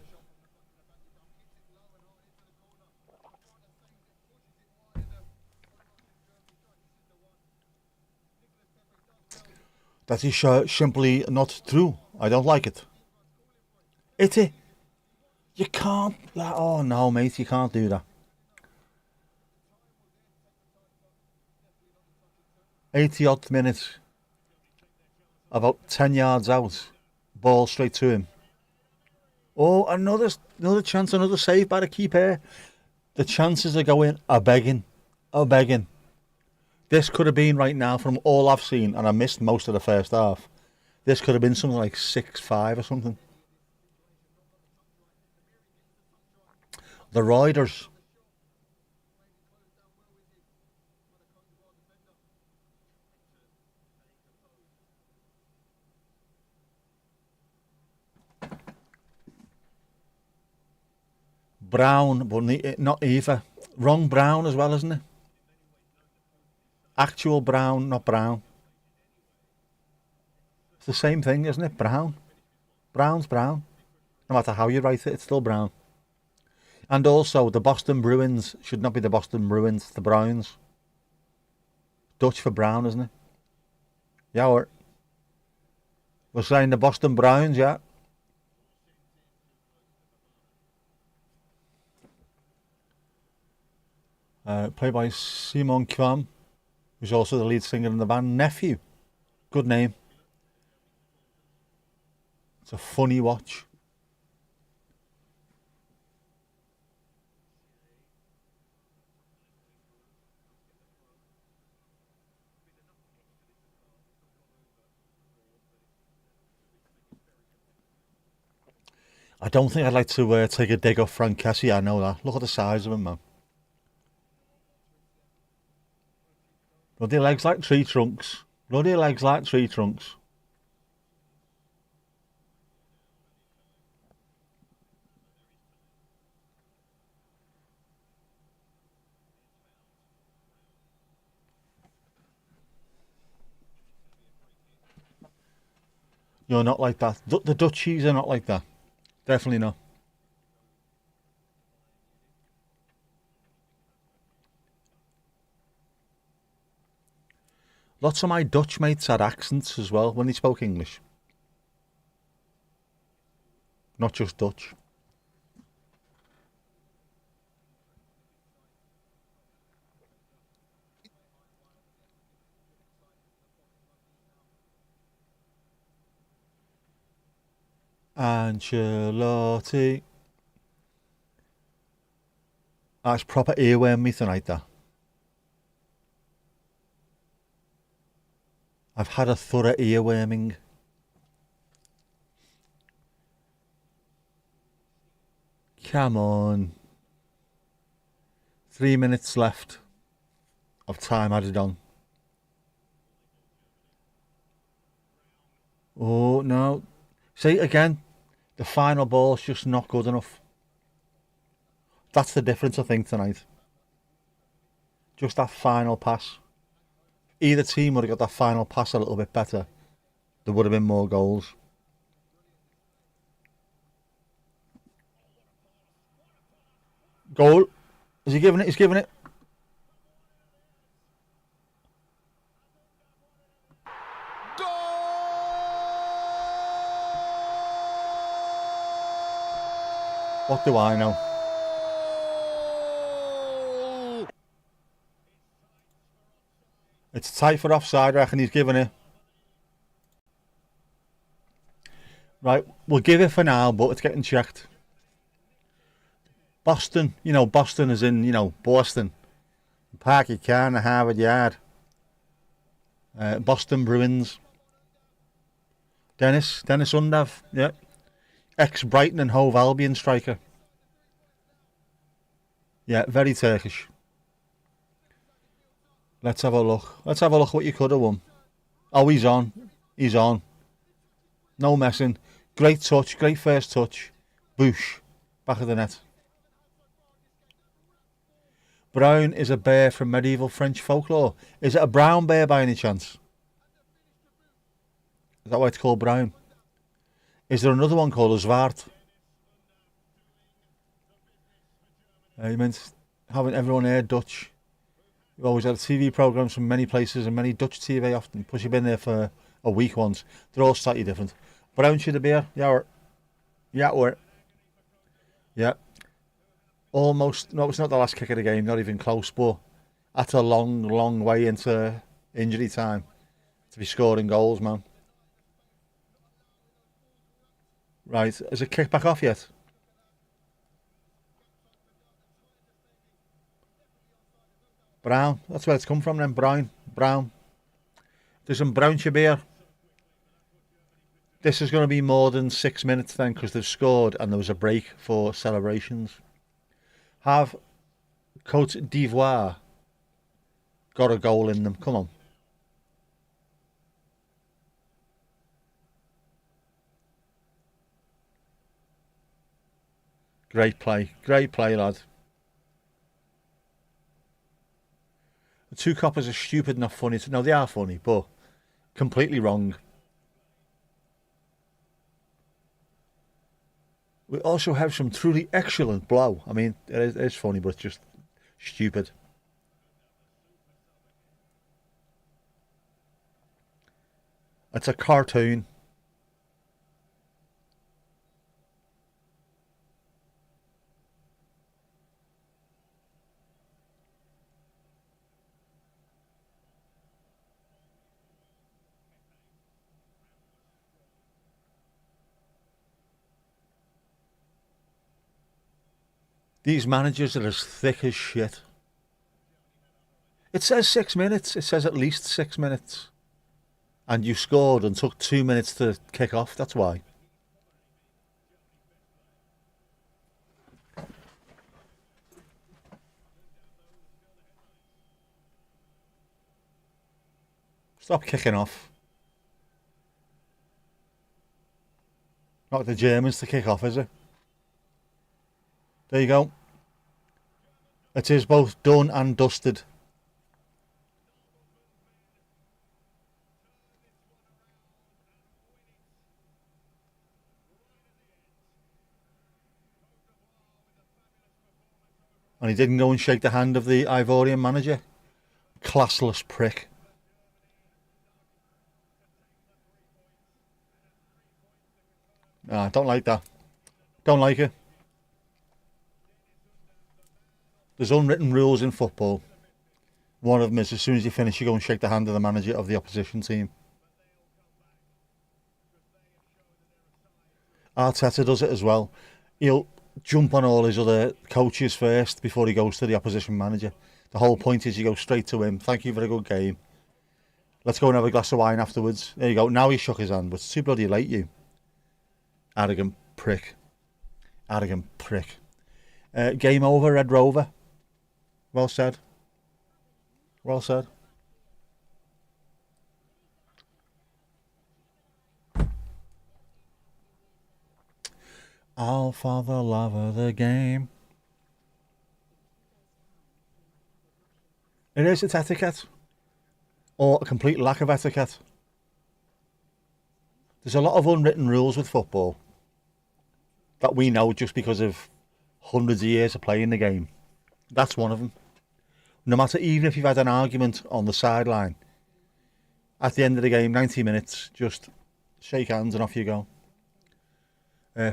That is simply not true. I don't like it. Itty. You can't. Oh no, mate, you can't do that. 80-odd minutes, about 10 yards out, ball straight to him. Oh, another chance, another save by the keeper. The chances of going are begging. This could have been right now, from all I've seen, and I missed most of the first half, this could have been something like 6-5 or something. The Riders. Brown, but not Eva. Wrong Brown as well, isn't it? Actual Brown, not Brown. It's the same thing, isn't it? Brown. Brown's brown. No matter how you write it, it's still brown. And also, the Boston Bruins should not be the Boston Bruins, it's the Browns. Dutch for brown, isn't it? Yeah, we're saying the Boston Browns, yeah. Played by Simon Kvam, who's also the lead singer in the band. Nephew. Good name. It's a funny watch. I don't think I'd like to take a dig off Frank Kessie, I know that. Look at the size of him, man. Bloody legs like tree trunks. Bloody legs like tree trunks. You're not like that. The Dutchies are not like that. Definitely not. Lots of my Dutch mates had accents as well when they spoke English. Not just Dutch. Ancelotti. That's proper earworm me tonight, that. I've had a thorough earworming. Come on. 3 minutes left of time added on. Oh, no. See, again, the final ball's just not good enough. That's the difference, I think, tonight. Just that final pass. Either team would have got that final pass a little bit better. There would have been more goals. Goal. Is he giving it? He's giving it. What do I know? It's tight for offside, I reckon he's giving it. Right, we'll give it for now, but it's getting checked. Boston, Boston is in, Boston. Parky Khan, Harvard Yard. Boston Bruins. Dennis Undav, yeah. Ex-Brighton and Hove Albion striker. Yeah, very Turkish. Let's have a look. Let's have a look what you could have won. Oh, he's on. He's on. No messing. Great touch. Great first touch. Boosh. Back of the net. Brown is a bear from medieval French folklore. Is it a brown bear by any chance? Is that why it's called brown? Is there another one called a zwart? You meant haven't everyone heard Dutch? We've always had TV programmes from many places and many Dutch TV often. Plus you've been there for a week once. They're all slightly different. Brown should the beer? Yeah, yeah. Almost, no, it's not the last kick of the game, not even close, but that's a long, long way into injury time to be scoring goals, man. Right, has it kicked back off yet? Brown, that's where it's come from then, Brown. There's some brown beer. This is going to be more than 6 minutes then, because they've scored and there was a break for celebrations. Have Côte d'Ivoire got a goal in them? Come on. Great play, lad. The two coppers are stupid, not funny. No, they are funny, but completely wrong. We also have some truly excellent blow. I mean, it is funny, but it's just stupid. It's a cartoon. These managers are as thick as shit. It says 6 minutes. It says at least 6 minutes. And you scored and took 2 minutes to kick off. That's why. Stop kicking off. Not the Germans to kick off, is it? There you go. It is both done and dusted. And he didn't go and shake the hand of the Ivorian manager. Classless prick. Don't like that. Don't like it. There's unwritten rules in football. One of them is as soon as you finish, you go and shake the hand of the manager of the opposition team. Arteta does it as well. He'll jump on all his other coaches first before he goes to the opposition manager. The whole point is you go straight to him. Thank you for a good game. Let's go and have a glass of wine afterwards. There you go. Now he shook his hand, but it's too bloody late, you. Arrogant prick. Arrogant prick. Game over, Red Rover. Well said. Well said. All for the love of the game. It's etiquette. Or a complete lack of etiquette. There's a lot of unwritten rules with football that we know just because of hundreds of years of playing the game. That's one of them. No matter, even if you've had an argument on the sideline, at the end of the game, 90 minutes, just shake hands and off you go.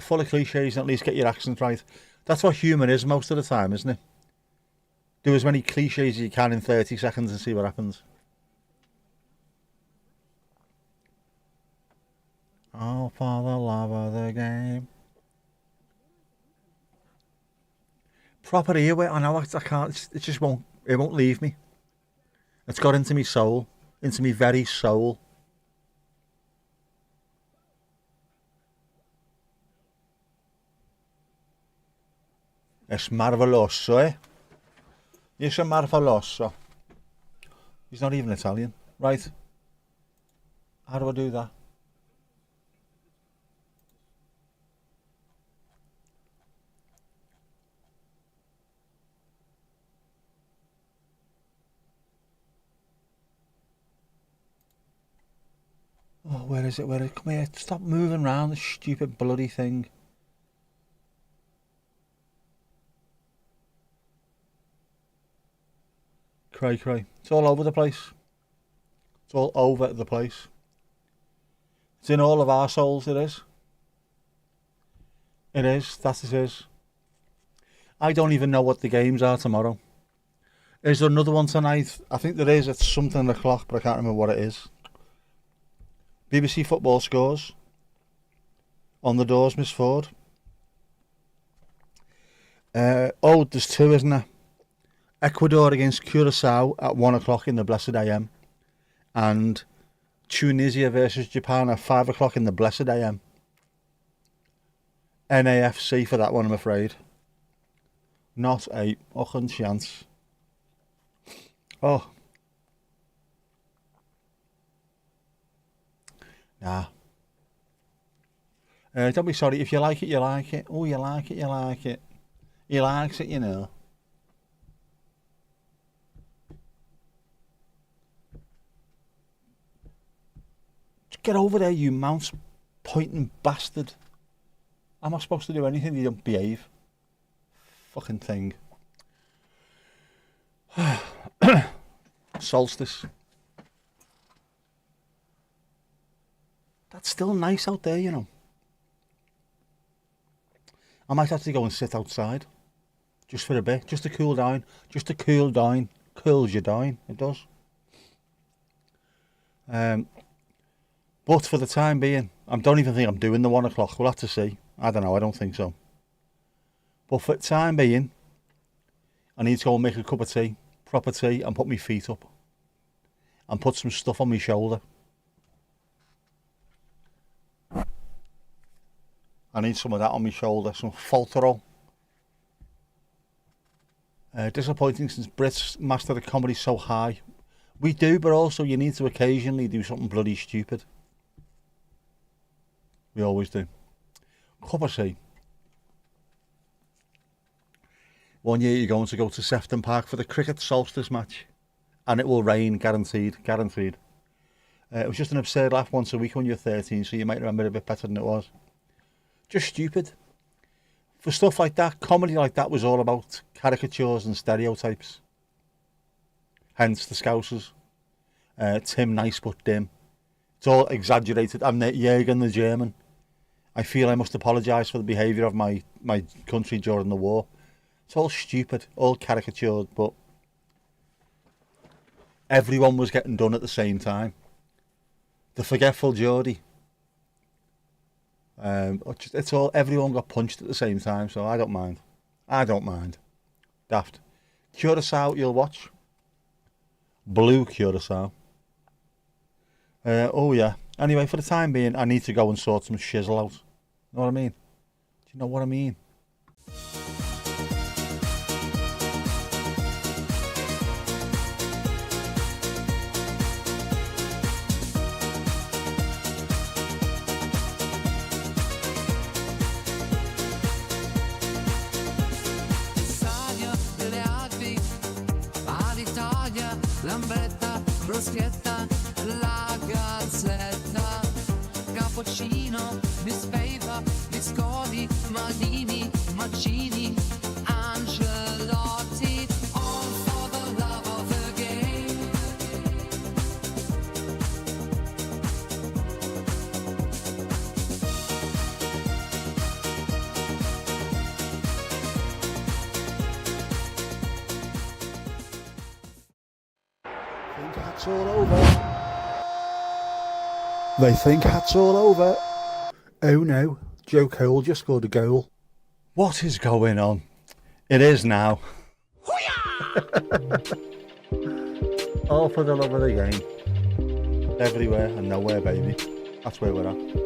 Full of cliches and at least get your accent right. That's what humour is most of the time, isn't it? Do as many cliches as you can in 30 seconds and see what happens. All for the love of the game. Proper earwig. I know I can't. It just won't. It won't leave me. It's got into my soul, into my very soul. Es marveloso, eh? It's marveloso. He's not even Italian, right? How do I do that? Oh, where is it? Where is it? Come here. Stop moving around this stupid bloody thing. Cray cray. It's all over the place. It's all over the place. It's in all of our souls, it is. It is. That it is. I don't even know what the games are tomorrow. Is there another one tonight? I think there is. It's something o'clock, but I can't remember what it is. BBC Football scores. On the doors, Miss Ford. There's two, isn't there? Ecuador against Curacao at 1 o'clock in the blessed AM. And Tunisia versus Japan at 5 o'clock in the blessed AM. NAFC for that one, I'm afraid. Not a fucking chance. Oh. Nah. Don't be sorry. If you like it, you like it. Oh, you like it, you like it. He likes it, you know. Just get over there, you mouse pointing bastard. I'm not supposed to do anything, you don't behave. Fucking thing. Solstice. That's still nice out there, you know. I might have to go and sit outside. Just for a bit. Just to cool down. Just to cool down. Cools you down. It does. But for the time being, I don't even think I'm doing the 1 o'clock. We'll have to see. I don't know. I don't think so. But for the time being, I need to go and make a cup of tea. Proper tea. And put my feet up. And put some stuff on my shoulder. I need some of that on my shoulder, some Falterol. Disappointing since Brits master the comedy so high. We do, but also you need to occasionally do something bloody stupid. We always do. Cup of tea. One year you're going to go to Sefton Park for the cricket solstice match. And it will rain, guaranteed, guaranteed. It was just an absurd laugh once a week when you're 13, so you might remember it a bit better than it was. Just stupid. For stuff like that, comedy like that was all about caricatures and stereotypes. Hence the Scousers. Tim Nice but dim. It's all exaggerated. I'm the Jürgen the German. I feel I must apologise for the behaviour of my country during the war. It's all stupid, all caricatured, but everyone was getting done at the same time. The forgetful Geordie. It's all, everyone got punched at the same time, so I don't mind. I don't mind. Daft. Curacao, you'll watch. Blue Curacao. Oh yeah. Anyway, for the time being, I need to go and sort some shizzle out. Know what I mean? Do you know what I mean? Lambretta, bruschetta, la gazzetta, cappuccino, Miss Favor, biscotti, Maldini, Mancini, Angelotti, all for the love of the game. It's all over. They think that's all over. Oh no, Joe Cole just scored a goal. What is going on? It is now. All for the love of the game. Everywhere and nowhere, baby. That's where we're at.